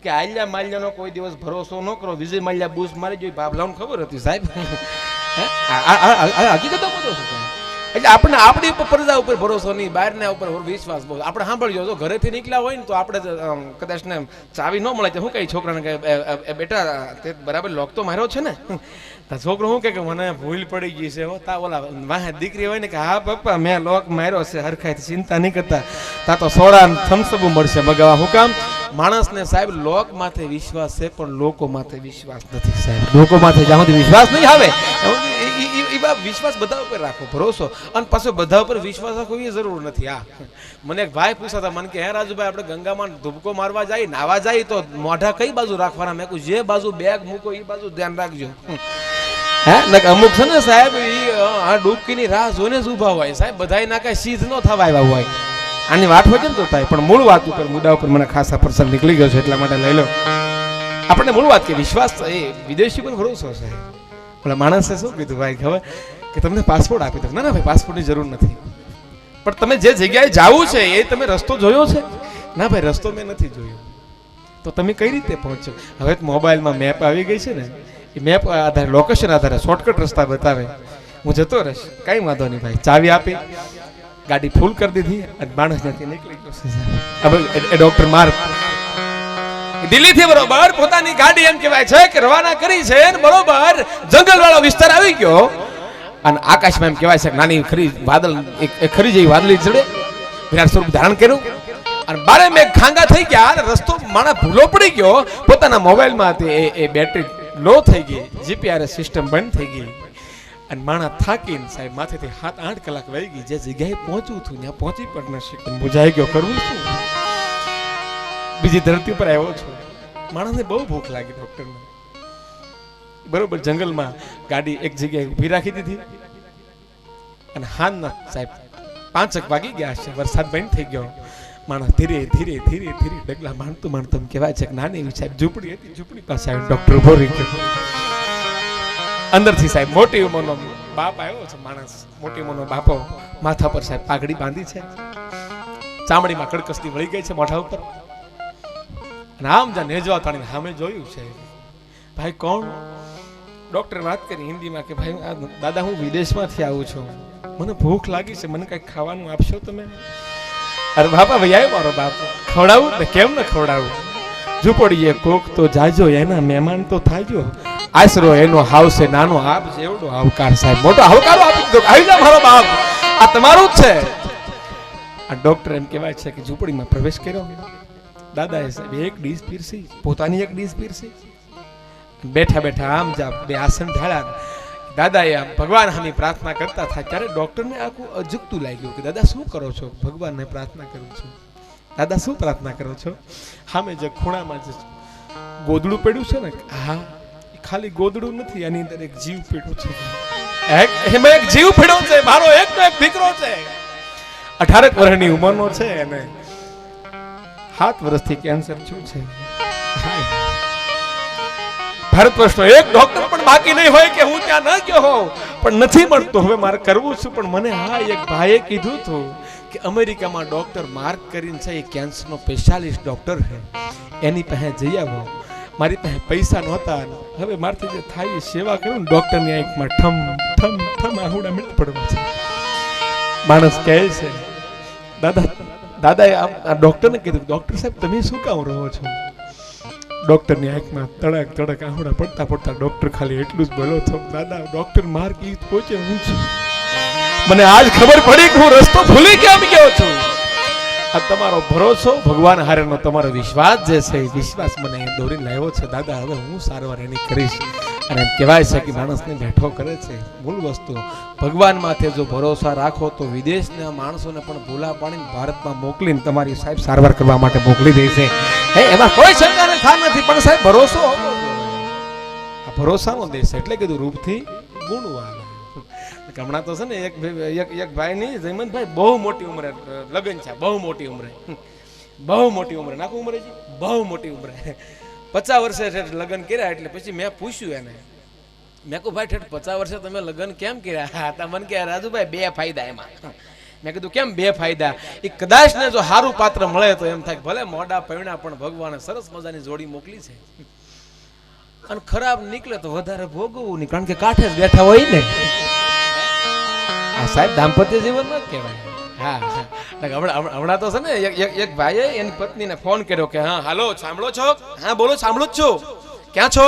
કે આલ્યા માલ્યાનો કોઈ દિવસ ભરોસો ન કરો, વિજય માલ્યા બૂસ મારી જોઈ, ભાભલાઓને ખબર હતી સાહેબ. હકીકત તો બધો છે. એટલે આપણે આપણી પ્રજા ઉપર ભરોસો નહીં, બહારના ઉપર વિશ્વાસ બહુ. આપણે સાંભળજો, જો ઘરેથી નીકળ્યા હોય ને તો આપણે કદાચ ને ચાવી ન મળે તો શું કઈ છોકરાને કહે બેટા તે બરાબર લોક તો માર્યો છે ને? છોકરો શું કે મને ભૂલ પડી ગઈ છે. તા ઓલા વાહે દીકરી હોય ને કે હા પપ્પા મેં લોક માર્યો છે, હરખાઈથી ચિંતા નહીં કરતા. તા તો સોડા થમ્સઅપ મળશે મગાવા. શું કામ? માણસને સાહેબ લોક માથે વિશ્વાસ છે પણ લોકો માથે વિશ્વાસ નથી સાહેબ. લોકો માથે જ્યાં સુધી વિશ્વાસ નહીં આવે વિશ્વાસ બધા ઉપર રાખો, ભરોસો. અને પાછો બધા ઉપર વિશ્વાસ રાખવો એ જરૂર નથી. હા, મને એક ભાઈ પૂછતા મને કે હે રાજુભાઈ આપણે ગંગામાં ધુબકો મારવા જાય, નાવા જાય તો મોઢા કઈ બાજુ રાખવાના? મેં કહ્યું જે બાજુ બેગ મૂકો એ બાજુ ધ્યાન રાખજો. હે ને અમુક છે ને સાહેબ આ ડૂબકીની રાહ જોઈને જ ઉભા હોય સાહેબ. બધા ના કઈ સીધ ન થવા આવ્યા હોય. આની વાત હોય ને તો થાય, પણ મૂળ વાત ઉપર મુદ્દા ઉપર મને ખાસ આ પ્રસંગ નીકળી ગયો છે એટલા માટે લઈ લો. આપણે મૂળ વાત કે વિશ્વાસ એ વિદેશી પર ભરોસો છે. પેલા માણસે શું કીધું ભાઈ ખબર કે તમને પાસપોર્ટ આપી દો. ના ના ભાઈ પાસપોર્ટની જરૂર નથી, પણ તમે જે જગ્યાએ જવું છે એ તમે રસ્તો જોયો છે? ના ભાઈ રસ્તો મેં નથી જોયો. તો તમે કઈ રીતે પહોંચો? હવે મોબાઈલમાં મેપ આવી ગઈ છે ને, એ મેપ આધારે લોકેશન આધારે શોર્ટકટ રસ્તા બતાવે. હું જતો રહીશ, કઈ વાંધો નહીં ભાઈ. ચાવી આપી, ગાડી ફૂલ કરી દીધી અને માણસ ત્યાંથી નીકળી ગયો છે. એ ડોક્ટર માર્ક દિલ્હીથી બરોબર પોતાની ગાડી એમ કહેવાય છે કે રવાના કરી છે ને બરોબર જંગલ વાળો વિસ્તાર આવી ગયો અને આકાશમાં એમ કહેવાય છે નાની ખરી વાદળ એક ખરી જેવી વાદળી ચડે વિરાટ સ્વરૂપ ધારણ કર્યું અને બારે મેઘ ખાંગા થઈ ગયા અને રસ્તો માણસ ભૂલો પડી ગયો. પોતાના મોબાઈલમાં એ બેટરી લો થઈ ગઈ, જીપીઆરએસ સિસ્ટમ બંધ થઈ ગઈ અને માણસ થાકીને સાહેબ માથેથી 7-8 કલાક વહી ગઈ. જે જગ્યાએ પહોંચવું હતું ત્યાં પહોંચી પણ ન શક્યો. મુજાઈ ગયો, કરવું શું? બીજી ધરતી પર આવ્યો છું. માણસને બહુ ભૂખ લાગી ડોક્ટરને. બરોબર જંગલમાં ગાડી એક જગ્યાએ ઊભી રાખી દીધી અને હાનના સાહેબ 5 વાગી ગયા છે, વરસાદ બંધ થઈ ગયો. માણસ ધીરે ધીરે ધીરે ધીરે ડગલા માંડતું માંડતું એમ કહેવાય છે કે નાની એવી સાહેબ ઝૂંપડી હતી, ઝૂંપડી પાસે આવીને ડોક્ટર ઉભો રહી ગયો. અંદરથી સાહેબ મોટી ઉંમરનો બાપ આવ્યો છે. માણસ મોટી ઉંમરનો બાપો, માથા પર સાહેબ પાઘડી બાંધી છે, ચામડીમાં કડકસતી વળી ગઈ છે મોઢા ઉપર. અને આમ જ્યાં નેજવા તાણીને સામે જોયું છે. ભાઈ કોણ? ડોક્ટર વાત કરી હિન્દીમાં કે ભાઈ દાદા હું વિદેશમાંથી આવું છું, મને ભૂખ લાગી છે, મને કઈ ખાવાનું આપશો તમે? અરે બાપા ભાઈ આવ્યો મારો બાપ, ખવડાવું ને કેમ ન ખવડાવું? ઝૂંપડીએ કોક તો જાજો, એના મહેમાન તો થાજો, આશરો એનો હાવશે નાનો, આપ જેવડો આવકાર સાહેબ, મોટો આવકારો આપી દીધો. આવી જા મારો બાપ, આ તમારું જ છે. આ ડોક્ટર એમ કહેવાય છે કે ઝૂંપડીમાં પ્રવેશ કર્યો. દાદાએ સાહેબ એક ડીશ પીરસી, પોતાની એક ડીશ પીરસી. બેઠા બેઠા આમ જા બે આસન ઢાળ્યા. દાદાએ આમ ભગવાન સામે પ્રાર્થના કરતા થાય ત્યારે ડોક્ટરને આખું અજુગતું લાગ્યું કે દાદા શું કરો છો? ભગવાનને પ્રાર્થના કરું છું. દાદા શું પ્રાર્થના કરો છો? સામે જે ખૂણામાં જે ગોદડું પડ્યું છે ને, હા એ ખાલી ગોદડું નથી, એની અંદર એક જીવ પડ્યો છે. એમાં એક જીવ પડ્યો છે, મારો એકનો એક દીકરો છે, 18 વર્ષની ઉંમરનો છે અને 7 વર્ષથી કેન્સર થયું છે. ભારત વર્ષનો એક ડોક્ટર પણ બાકી નહીં હોય કે હું ત્યાં ન ગયો હોઉં, પણ નથી મળતું. હવે મારે કરવું છું, પણ મને હા એક ભાઈએ કીધું હતું કે અમેરિકામાં ડોક્ટર માર્ક કરીને છે, એ કેન્સરનો સ્પેશિયાલિસ્ટ ડોક્ટર છે, એની પાસે જઈ આવો. મારી પાસે પૈસા નહોતા, હવે મારથી જે થાય એ સેવા કરું ને, ડોક્ટરની આંખમાં ઠમ ઠમ ઠમ આહુડા મીઠ પડવા છે. માણસ કહે છે દાદાએ આ ડોક્ટરને કીધું, ડોક્ટર સાહેબ તમે શું કામ રહો છો? ડોક્ટરની આંખમાં તડક તડક આહુડા પડતા પડતા ડોક્ટર ખાલી એટલું જ બોલો છો, દાદા ડોક્ટર માર્ક ઈ પહોંચે હું છું, મને આજ ખબર પડી કે હું રસ્તો ભૂલી કેમ ગયો છું. આ તમારો ભરોસો, ભગવાન હારેનો તમારો વિશ્વાસ જે છે, એ વિશ્વાસ મને દોરીને લાવ્યો છે. દાદા હવે હું સારવાર એની કરીશ. અને એમ કહેવાય છે કે માણસને બેઠો કરે છે. મૂળ વસ્તુ ભગવાન માથે જો ભરોસા રાખો તો વિદેશના માણસોને પણ ભૂલા પાડીને ભારતમાં મોકલીને તમારી સાહેબ સારવાર કરવા માટે મોકલી દે છે. એમાં કોઈ શંકા થાર નથી, પણ સાહેબ ભરોસો હોવો જોઈએ. આ ભરોસાનો દેશ એટલે કીધું રૂપથી ગુણવાન. હમણાં તો છે ને એક ભાઈ ની જયમંતભાઈ બહુ મોટી ઉંમરે લગ્ન છે, બહુ મોટી ઉંમરે, બહુ મોટી ઉંમરે, નાખું ઉંમરે છે, બહુ મોટી ઉંમરે 50 વર્ષે લગ્ન કર્યા. એટલે પછી મેં પૂછ્યું એને, મેં કહું ભાઈ 50 વર્ષે તમે લગ્ન કેમ કર્યા? તા મને કે રાજુભાઈ 2 ફાયદા એમાં. મેં કીધું કેમ 2 ફાયદા? એ કદાચ ને જો સારું પાત્ર મળે તો એમ થાય ભલે મોડા પૈણા પણ ભગવાને સરસ મજાની જોડી મોકલી છે, અને ખરાબ નીકળે તો વધારે ભોગવવું નહીં, કારણ કે કાંઠે જ બેઠા હોય ને. આ સાહેબ દાંપત્ય જીવન ન કહેવાય. હા હમણાં તો છે ને એક ભાઈએ એની પત્નીને ફોન કર્યો કે હા હાલો સાંભળો છો? હા બોલો સાંભળું જ છું. ક્યાં છો?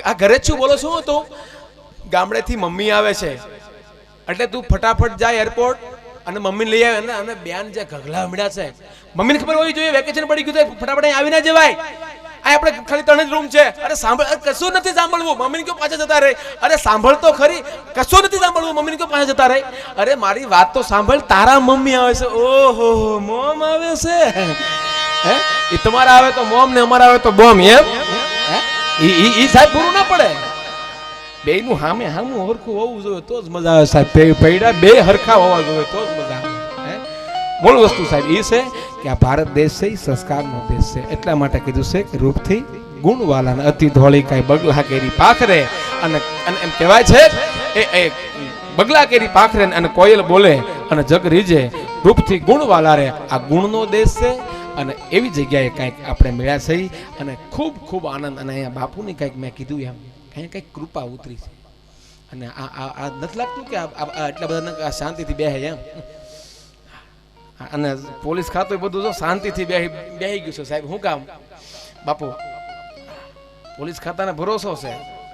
આ ઘરે જ છું. બોલો શું હતું? ગામડેથી મમ્મી આવે છે, એટલે તું ફટાફટ જાય એરપોર્ટ અને મમ્મીને લઈ આવે. અને બેન જે ઘગલા મળ્યા છે, મમ્મીને ખબર હોવી જોઈએ વેકેશન પડી ગયું છે, ફટાફટ અહીં આવી ના જવાય, આ આપણે ખાલી 3 જ રૂમ છે. અરે સાંભળ, કશું નથી સાંભળવું, મમ્મીને કયો પાછા જતા રહે? અરે સાંભળ તો ખરી, કશું નથી સાંભળવું, મમ્મીને કયો પાછા જતા રહે? અરે મારી વાત તો સાંભળ, તારા મમ્મી આવે છે. ઓહો મોમ આવે છે, હે એ તમારા આવે તો મોમ ને અમારા આવે તો બોમ, એમ ઈ સાહેબ પૂરું ના પડે. બેયનું હામે હામું હરખું હોવું જોઈએ તો જ મજા આવે સાહેબ. પૈડા બે હરખા હોવા જોઈએ તો જ મજા આવે. મૂળ વસ્તુ સાહેબ એ છે કે આ ભારત દેશ છે, એ સંસ્કારનો દેશ છે. એટલા માટે કીધું છે કે રૂપથી ગુણવાલા, અતિ ધોળી કાંઈ બગલા કેરી પાખરે. અને એમ કહેવાય છે એ બગલા કેરી પાખરે અને કોયલ બોલે અને જગ રીજે. રૂપથી ગુણવાલા રે, આ ગુણનો દેશ છે. અને એવી જગ્યાએ કંઈક આપણે મળ્યા છે અને ખૂબ ખૂબ આનંદ. અને અહીંયા બાપુની કંઈક મેં કીધું એમ કંઈક કૃપા ઉતરી છે. અને આ નથી લાગતું કે એટલા બધા શાંતિથી બેહે એમ. અને પોલીસ ખાતું બધું જો શાંતિથી બેહી ગયું છે સાહેબ. શું કામ બાપુ? પોલીસ ખાતાને ભરોસો છે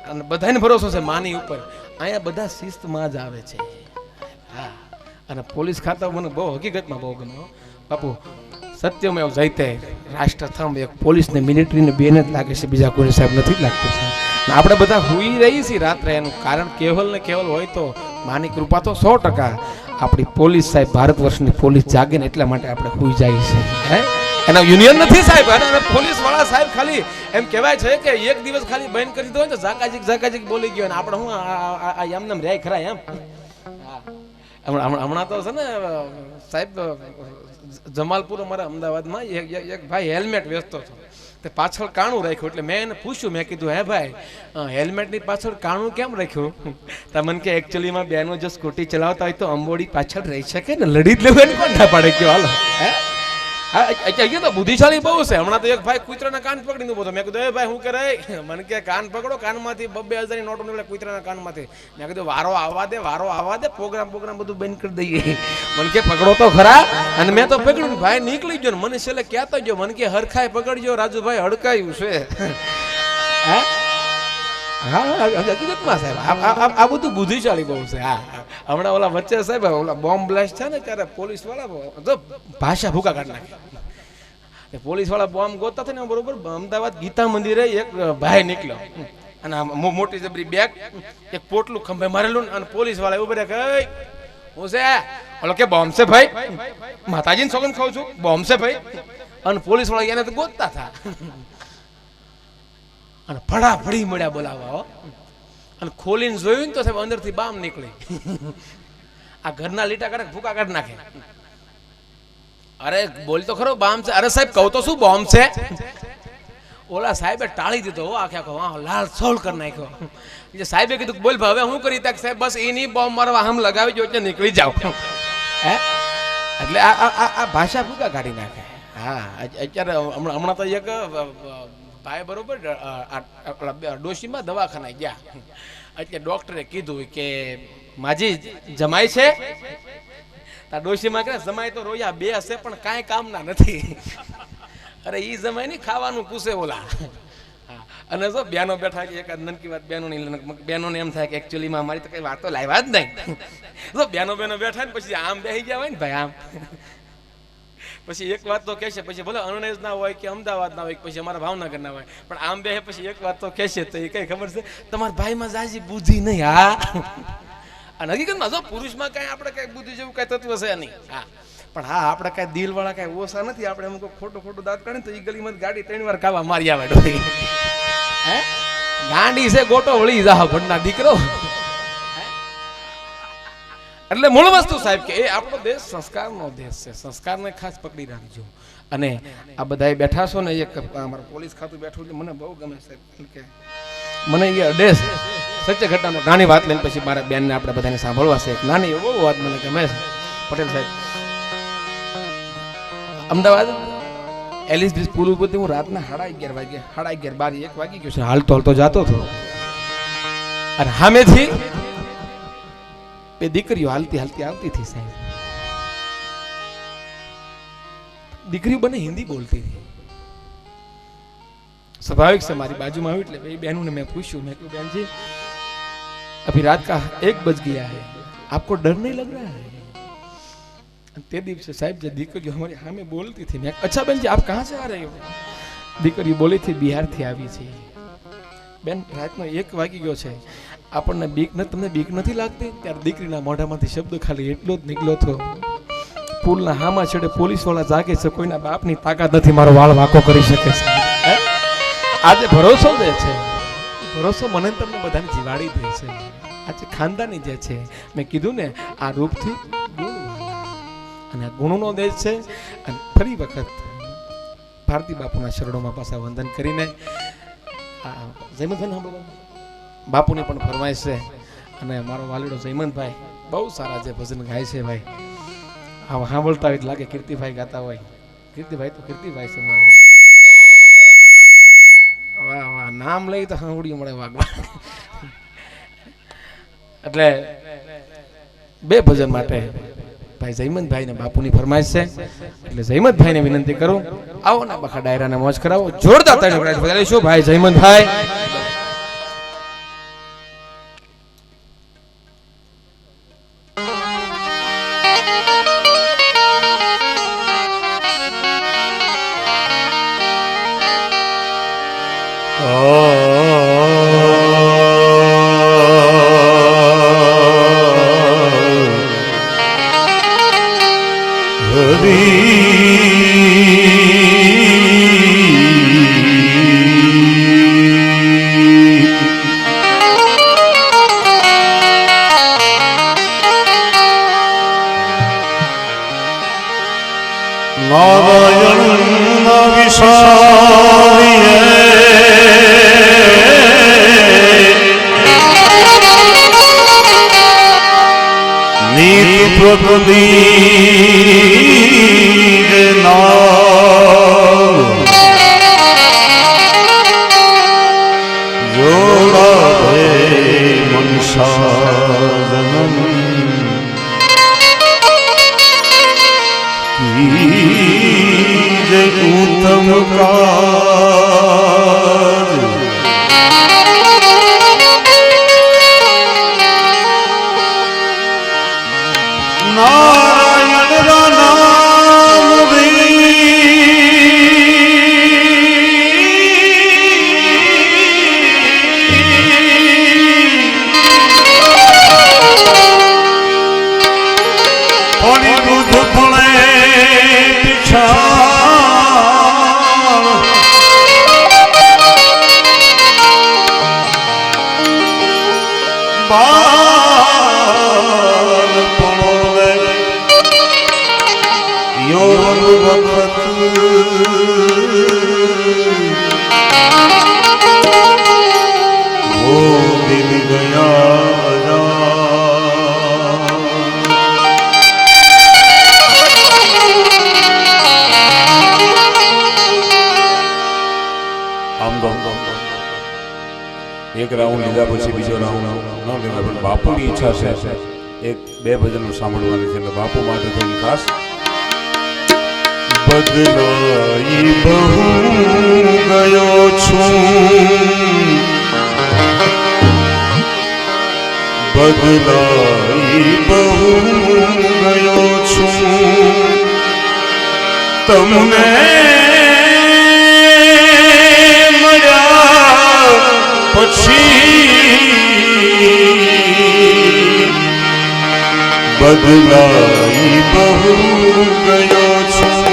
અને બધાને ભરોસો છે માની ઉપર. અહીંયા બધા શિસ્તમાં જ આવે છે. હા, અને પોલીસ ખાતા મને બહુ હકીકતમાં બહુ ગમે બાપુ. સત્યમેવ જયતે રાષ્ટ્રથમ એક પોલીસને મિલિટરીને બેને જ લાગે છે, બીજા કોઈ સાહેબ નથી લાગતું છે. આપણે બધા હુઈ રહી છીએ રાત્રે, એનું કારણ કેવલ ને કેવલ હોય તો માની કૃપા તો 100%. આપણી પોલીસ સાહેબ, ભારત વર્ષની પોલીસ જાગે ને એટલા માટે આપણે હુઈ જાય છે. હે એના યુનિયન નથી સાહેબ. અને પોલીસ વાળા સાહેબ ખાલી એમ કહેવાય છે કે એક દિવસ ખાલી બંધ કરી દીધો હોય તો ઝાકાજી બોલી ગયો ને આપણે હું એમને રે ખરા એમ. હમણાં તો છે ને સાહેબ જમાલપુર અમારા અમદાવાદમાં એક ભાઈ હેલ્મેટ વેચતો હતો, તે પાછળ કાણું રાખ્યું. એટલે મેં એને પૂછ્યું, મેં કીધું હે ભાઈ હેલ્મેટની પાછળ કાણું કેમ રાખ્યું? તો મને કે એકચ્યુઅલીમાં બેનો જો સ્કૂટી ચલાવતા હોય તો અંબોડી પાછળ રહી શકે ને, લડી જ લેવાની કોણ ના પાડે કે હાલો હે. હા તો બુદ્ધિશાળી બહુ છે. હમણાં તો એક ભાઈ કૂતરાના કાન પકડીને બોલો. મેં કીધું એ ભાઈ શું કરે? મને કે કાન પકડો, કાનમાંથી 2,000ની નોટો નીકળે કૂતરાના કાનમાંથી. મેં કીધું વારો આવવા દે, પ્રોગ્રામ બધું બંધ કરી દઈએ. મને કે પકડો તો ખરા. અને મેં તો પકડ્યું, ભાઈ નીકળી ગયો. મને છેલ્લે કહેતો ગયો, મને કે હરખાય પકડજો રાજુભાઈ, હડકાયું છે. હા હકીકતમાં સાહેબ આ બધું બુદ્ધિશાળી બહુ છે. હા હમણાં ઓલા વચ્ચે સાહેબ ઓલા બોમ્બ બ્લાસ્ટ છે ને, ત્યારે પોલીસ વાળા તો ભાષા ભૂકા કાઢી નાખે. પોલીસ વાળા બોમ્બ ગોતતા હતા ને, બરોબર અમદાવાદ ગીતા મંદિરે એક ભાઈ નીકળ્યો અને મોટી જબરી બેગ, એક પોટલું ખંભે મારેલું, અને પોલીસ વાળા એવું બધા કહે હું છે ઓલો કે બોમ્બ છે ભાઈ, માતાજીને સોગંદ ખાઉં છું, બોમ્બ છે ભાઈ. અને પોલીસ વાળા એને તો ગોતતા હતા અને ફડાફડી મળ્યા બોલાવા. અને ખોલીને જોયું ને તો સાહેબ અંદરથી બામ નીકળી. આ ઘરના લીટા કાઢે ભૂકા કાઢી નાખે. અરે બોલ તો ખરો બામ છે. અરે સાહેબ કહું તો શું બોમ્બ છે? ઓલા સાહેબે ટાળી દીધો આખે આખો, લાલ સોળ કરી નાખ્યો. સાહેબે કીધું બોલ ભાઈ હવે હું કરી તક? સાહેબ બસ એની બોમ્બ મારવા આમ લગાવી જો એટલે નીકળી જાવ. હે એટલે આ ભાષા ભૂકા કાઢી નાખે. હા અત્યારે હમણાં તો એક ભાઈ બરોબર ડોશીમાં દવાખાના ગયા, એટલે ડોક્ટરે કીધું કે માજી જમાય છે? ડોશીમાં કે જમાય તો રોયા બે હશે પણ કાંઈ કામના નથી. અરે ઈ જમાય નહીં, ખાવાનું પૂછે ઓલા. અને જો બેનો બેઠા છે, એકાદ નનકી વાત બેનોને એમ થાય કે એકચ્યુઅલીમાં મારી તો કઈ વાતો લાવ્યા જ નહીં. જો બેનો બેઠા ને પછી આમ બેસી ગયા હોય ને ભાઈ આમ, પછી એક વાત તો કહેશે, પછી ભલે અણનેજ ના હોય કે અમદાવાદ ના હોય, પછી અમારા ભાવનગર ના હોય, પણ આમ બે પછી એક વાત તો કહેશે. તો એ કઈ ખબર છે તમારા ભાઈમાં જાજી બુદ્ધિ નહીં. હા અને હકીકતમાં જો પુરુષમાં કઈ આપણે કઈ બુદ્ધિ જેવું કઈ તત્વ છે નહીં. હા પણ હા આપણે કઈ દિલ વાળા કઈ ઓછા નથી. આપણે અમુક ખોટું દાંત કાઢે તો એ ગલીમાં ગાડી 3 વાર કાવા મારી આવે. ડોરી હે ગાંડી છે ગોટો વળી જા ભણના દીકરો. એટલે મૂળ વસ્તુ સાહેબ કે એ આપણો દેશ સંસ્કારનો દેશ છે. સંસ્કારને ખાસ પકડી રાખજો. અને આ બધાય બેઠા છો ને, એક અમારું પોલીસ ખાતું બેઠું છે, મને બહુ ગમે સાહેબ. કે મને એ દેશ સચ્ચે ઘટનાનો નાની વાત લઈને પછી મારા બેનને આપણે બધાને સાંભળવા છે. એક નાની બહુ વાત મને ગમે છે. પટેલ સાહેબ અમદાવાદ એલિસ બ્રિજ પુલ ઉપર હું રાતના 11:30 વાગે 11:30 12 1 વાગી ગયો છે, હાલતો જાતો હતો. અને સામેથી બે દીકરીઓ હાલતી આવતી હતી સાહેબ. દીકરીઓ બંને હિન્દી બોલતી હતી. स्वाभाविक से हमारी बाजू में आई, એટલે बहनों ने मैं पूछूं, मैं कहूं बहन जी अभी रात का 1 बज गया है, आपको डर नहीं लग रहा है? તે દિવસે સાહેબ જે દીકરીઓ અમારી સામે બોલતી હતી, મેં અચ્છા બેન જી આપ કહાં સે આ રહે હો? દીકરીઓ બોલી હતી બિહાર થી આવી છે. બેન રાતનો 1 વાગી ગયો છે, આપણને બીક ન, તમને બીક નથી લાગતી? ત્યારે દીકરીના મોઢામાંથી શબ્દ ખાલી એટલો જ નીકળ્યો હતો, પુલના હામા છેડે પોલીસ વાળા જાગે છે, કોઈના બાપની તાકાત નથી મારો વાળ વાકો કરી શકે છે. આજે ભરોસો દે છે, ભરોસો મને તમને બધાને જીવાડી દે છે. આજે ખાનદાની જે છે, મેં કીધું ને આ રૂપથી ગુણ અને ગુણનો દેશ છે. અને ફરી વખત ભારતી બાપુના શરણોમાં પાછા વંદન કરીને જયમંતભાઈ બાપુની પણ ફરમાઈશ છે. અને મારો વાલીડો જયમંતભાઈ બહુ સારા જે ભજન ગાય છે ભાઈ, આવા સાંભળતા હોય લાગે કીર્તિભાઈ ગાતા હોય. કીર્તિભાઈ તો કીર્તિભાઈ છે મારું. વાહ વાહ, નામ લઈ તો સાંભળ્યું મળે વાગવા. એટલે 2 ભજન માટે ભાઈ જયમંતભાઈ ને બાપુની ફરમાઈશ છે, એટલે જયમંતભાઈ ને વિનંતી કરું આવો ના બખા ડાયરાને મોજ કરાવો. જોરદાર તાળીઓ બજાડીશું ભાઈ જયમંતભાઈ. નારાયણના વિશાળીએ નીત પ્રગતિ નામ જોડા ભે મનસા જનમ જય ઉત્તમ કાજ નારાયણ રા નામ પાણી દૂધ ભણે યૌવન વખત વો દિલ ગયા આમ તો એક રાઉન્ડ લીધા પછી બીજો રાઉન્ડ ન લેવા પણ બાપુની ઈચ્છા છે એક બે ભજનો સાંભળવાની છે એટલે બાપુ માટે થોડી ખાસ બદલાઈ બહુ ગયો છું બદલાઈ બહુ ગયો છું તમને પછી બદલાઈ બહુ ગયો છું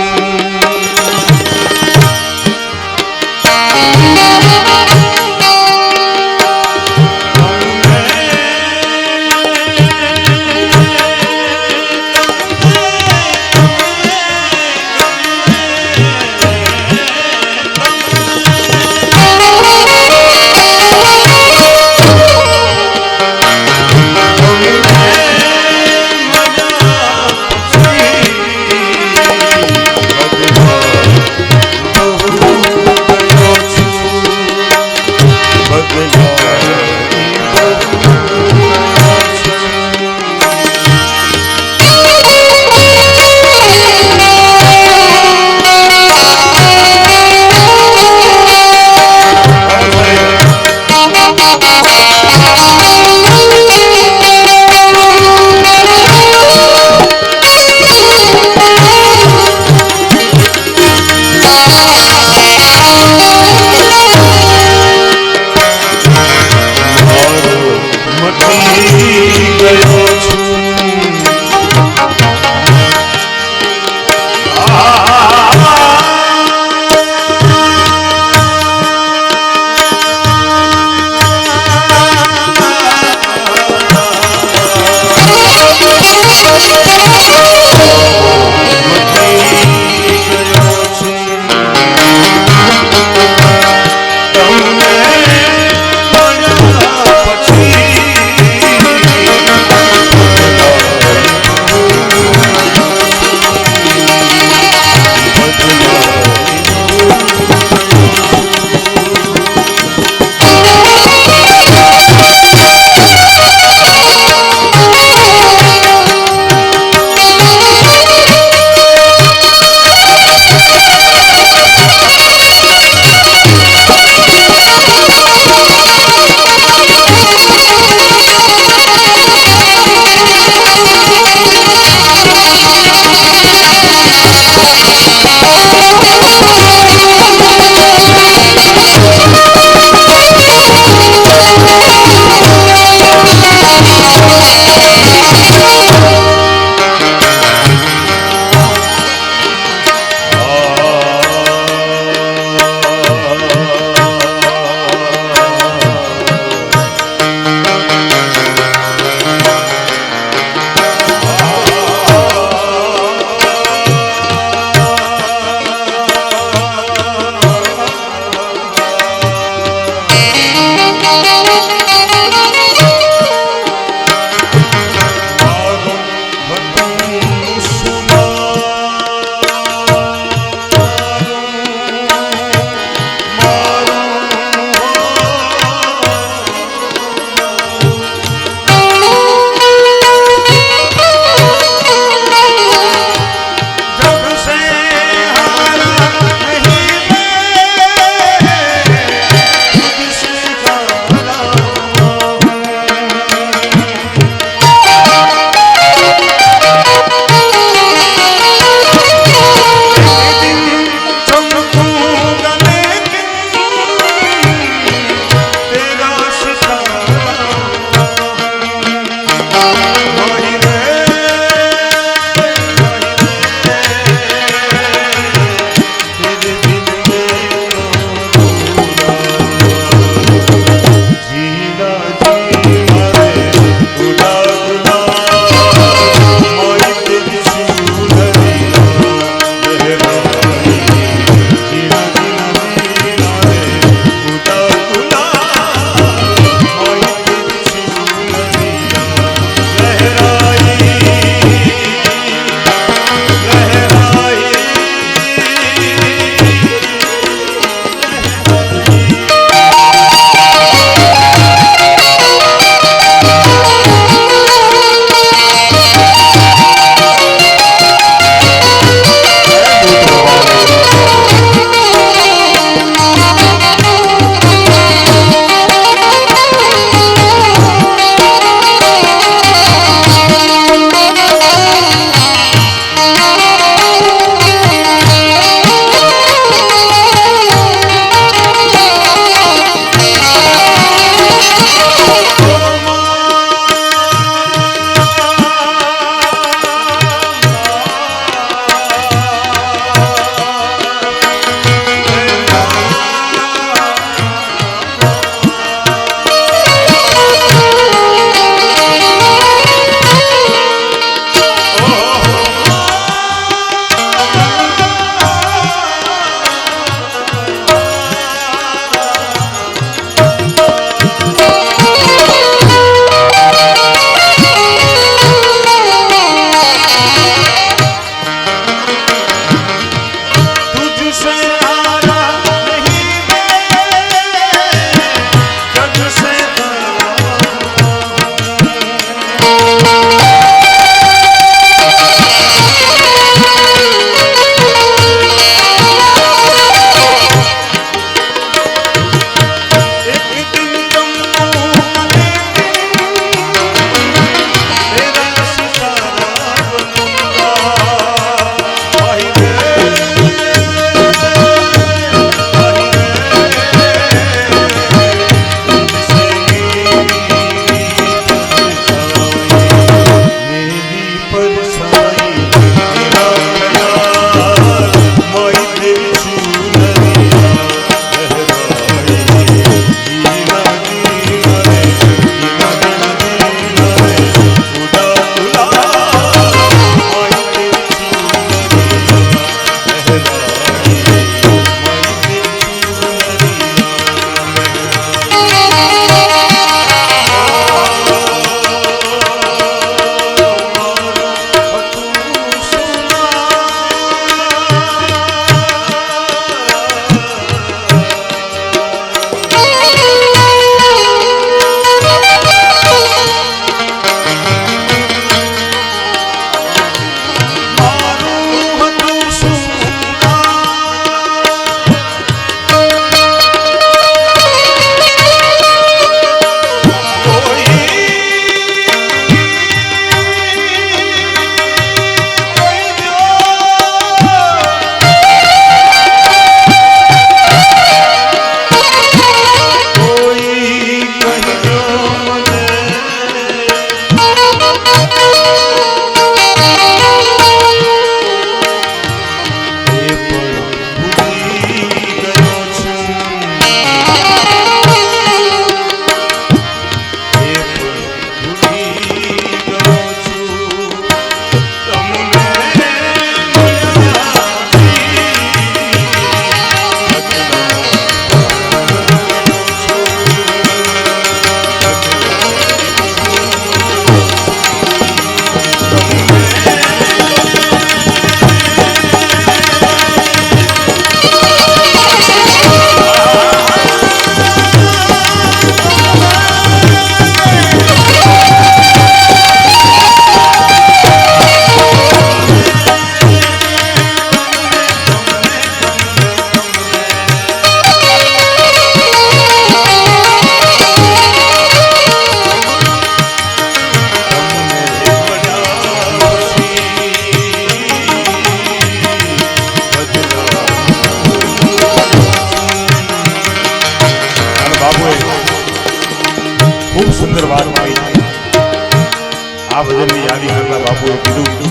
ભજનની યાદી કરતા બાપુએ કીધું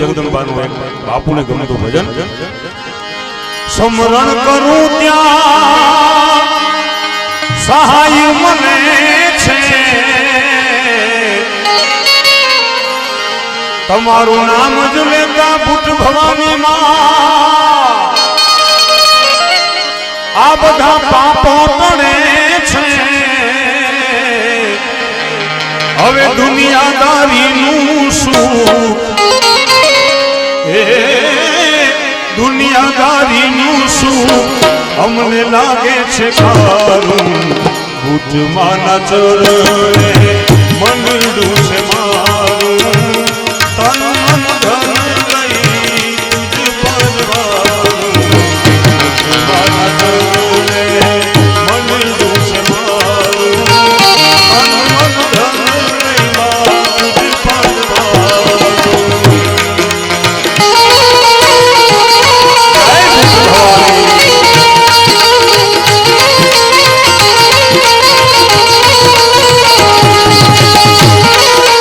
જગદંબાનું એક બાપુને ગમતું ભજન સમરણ કરું ત્યાં સહાય મને છે તમારું નામ જ લેતા પુટ ભવાની માં આ બધા પાપો તણે છે હવે દુનિયાદારીનું સુખ દુનિયાદારીનું સુખ અમને લાગે છે ખારું ભૂતમાના ચરણે મંડળું છે મારું તન મન ધન લઈ તુજ પરવાનું ભૂતમાના ચરણે મંડળું છે મારું તન મન ધન લઈ તુજ પરવાનું Thank you.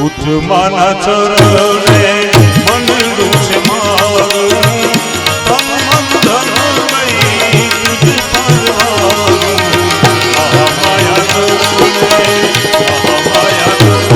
ઉઠ માના ચરણે મંડળું છે મારું તન મન ધન લઈ તુજ પરવાનું આહા માયા ચરણે આહા માયા ચરણે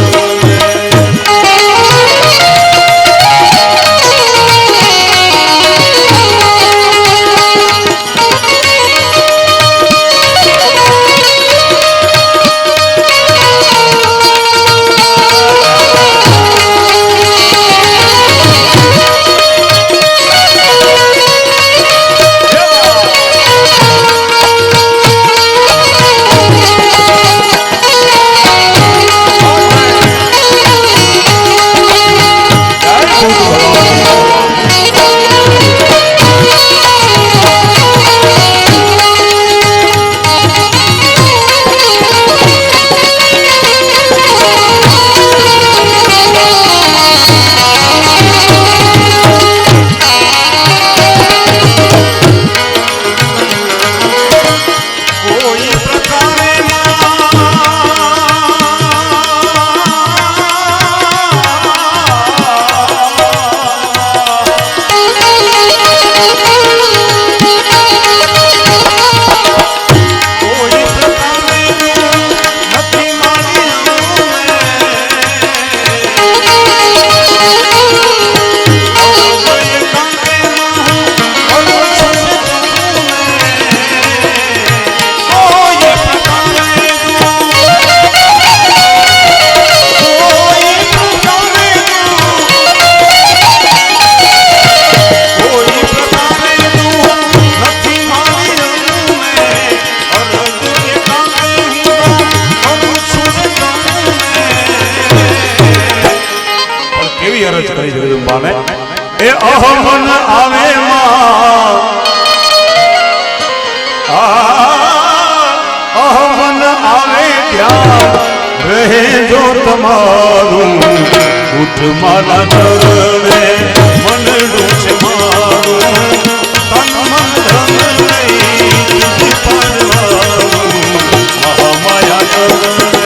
એ અહમન આવે અહમન આવે ત્યાં રહે જો તમારું ઉઠ મારા ચરણે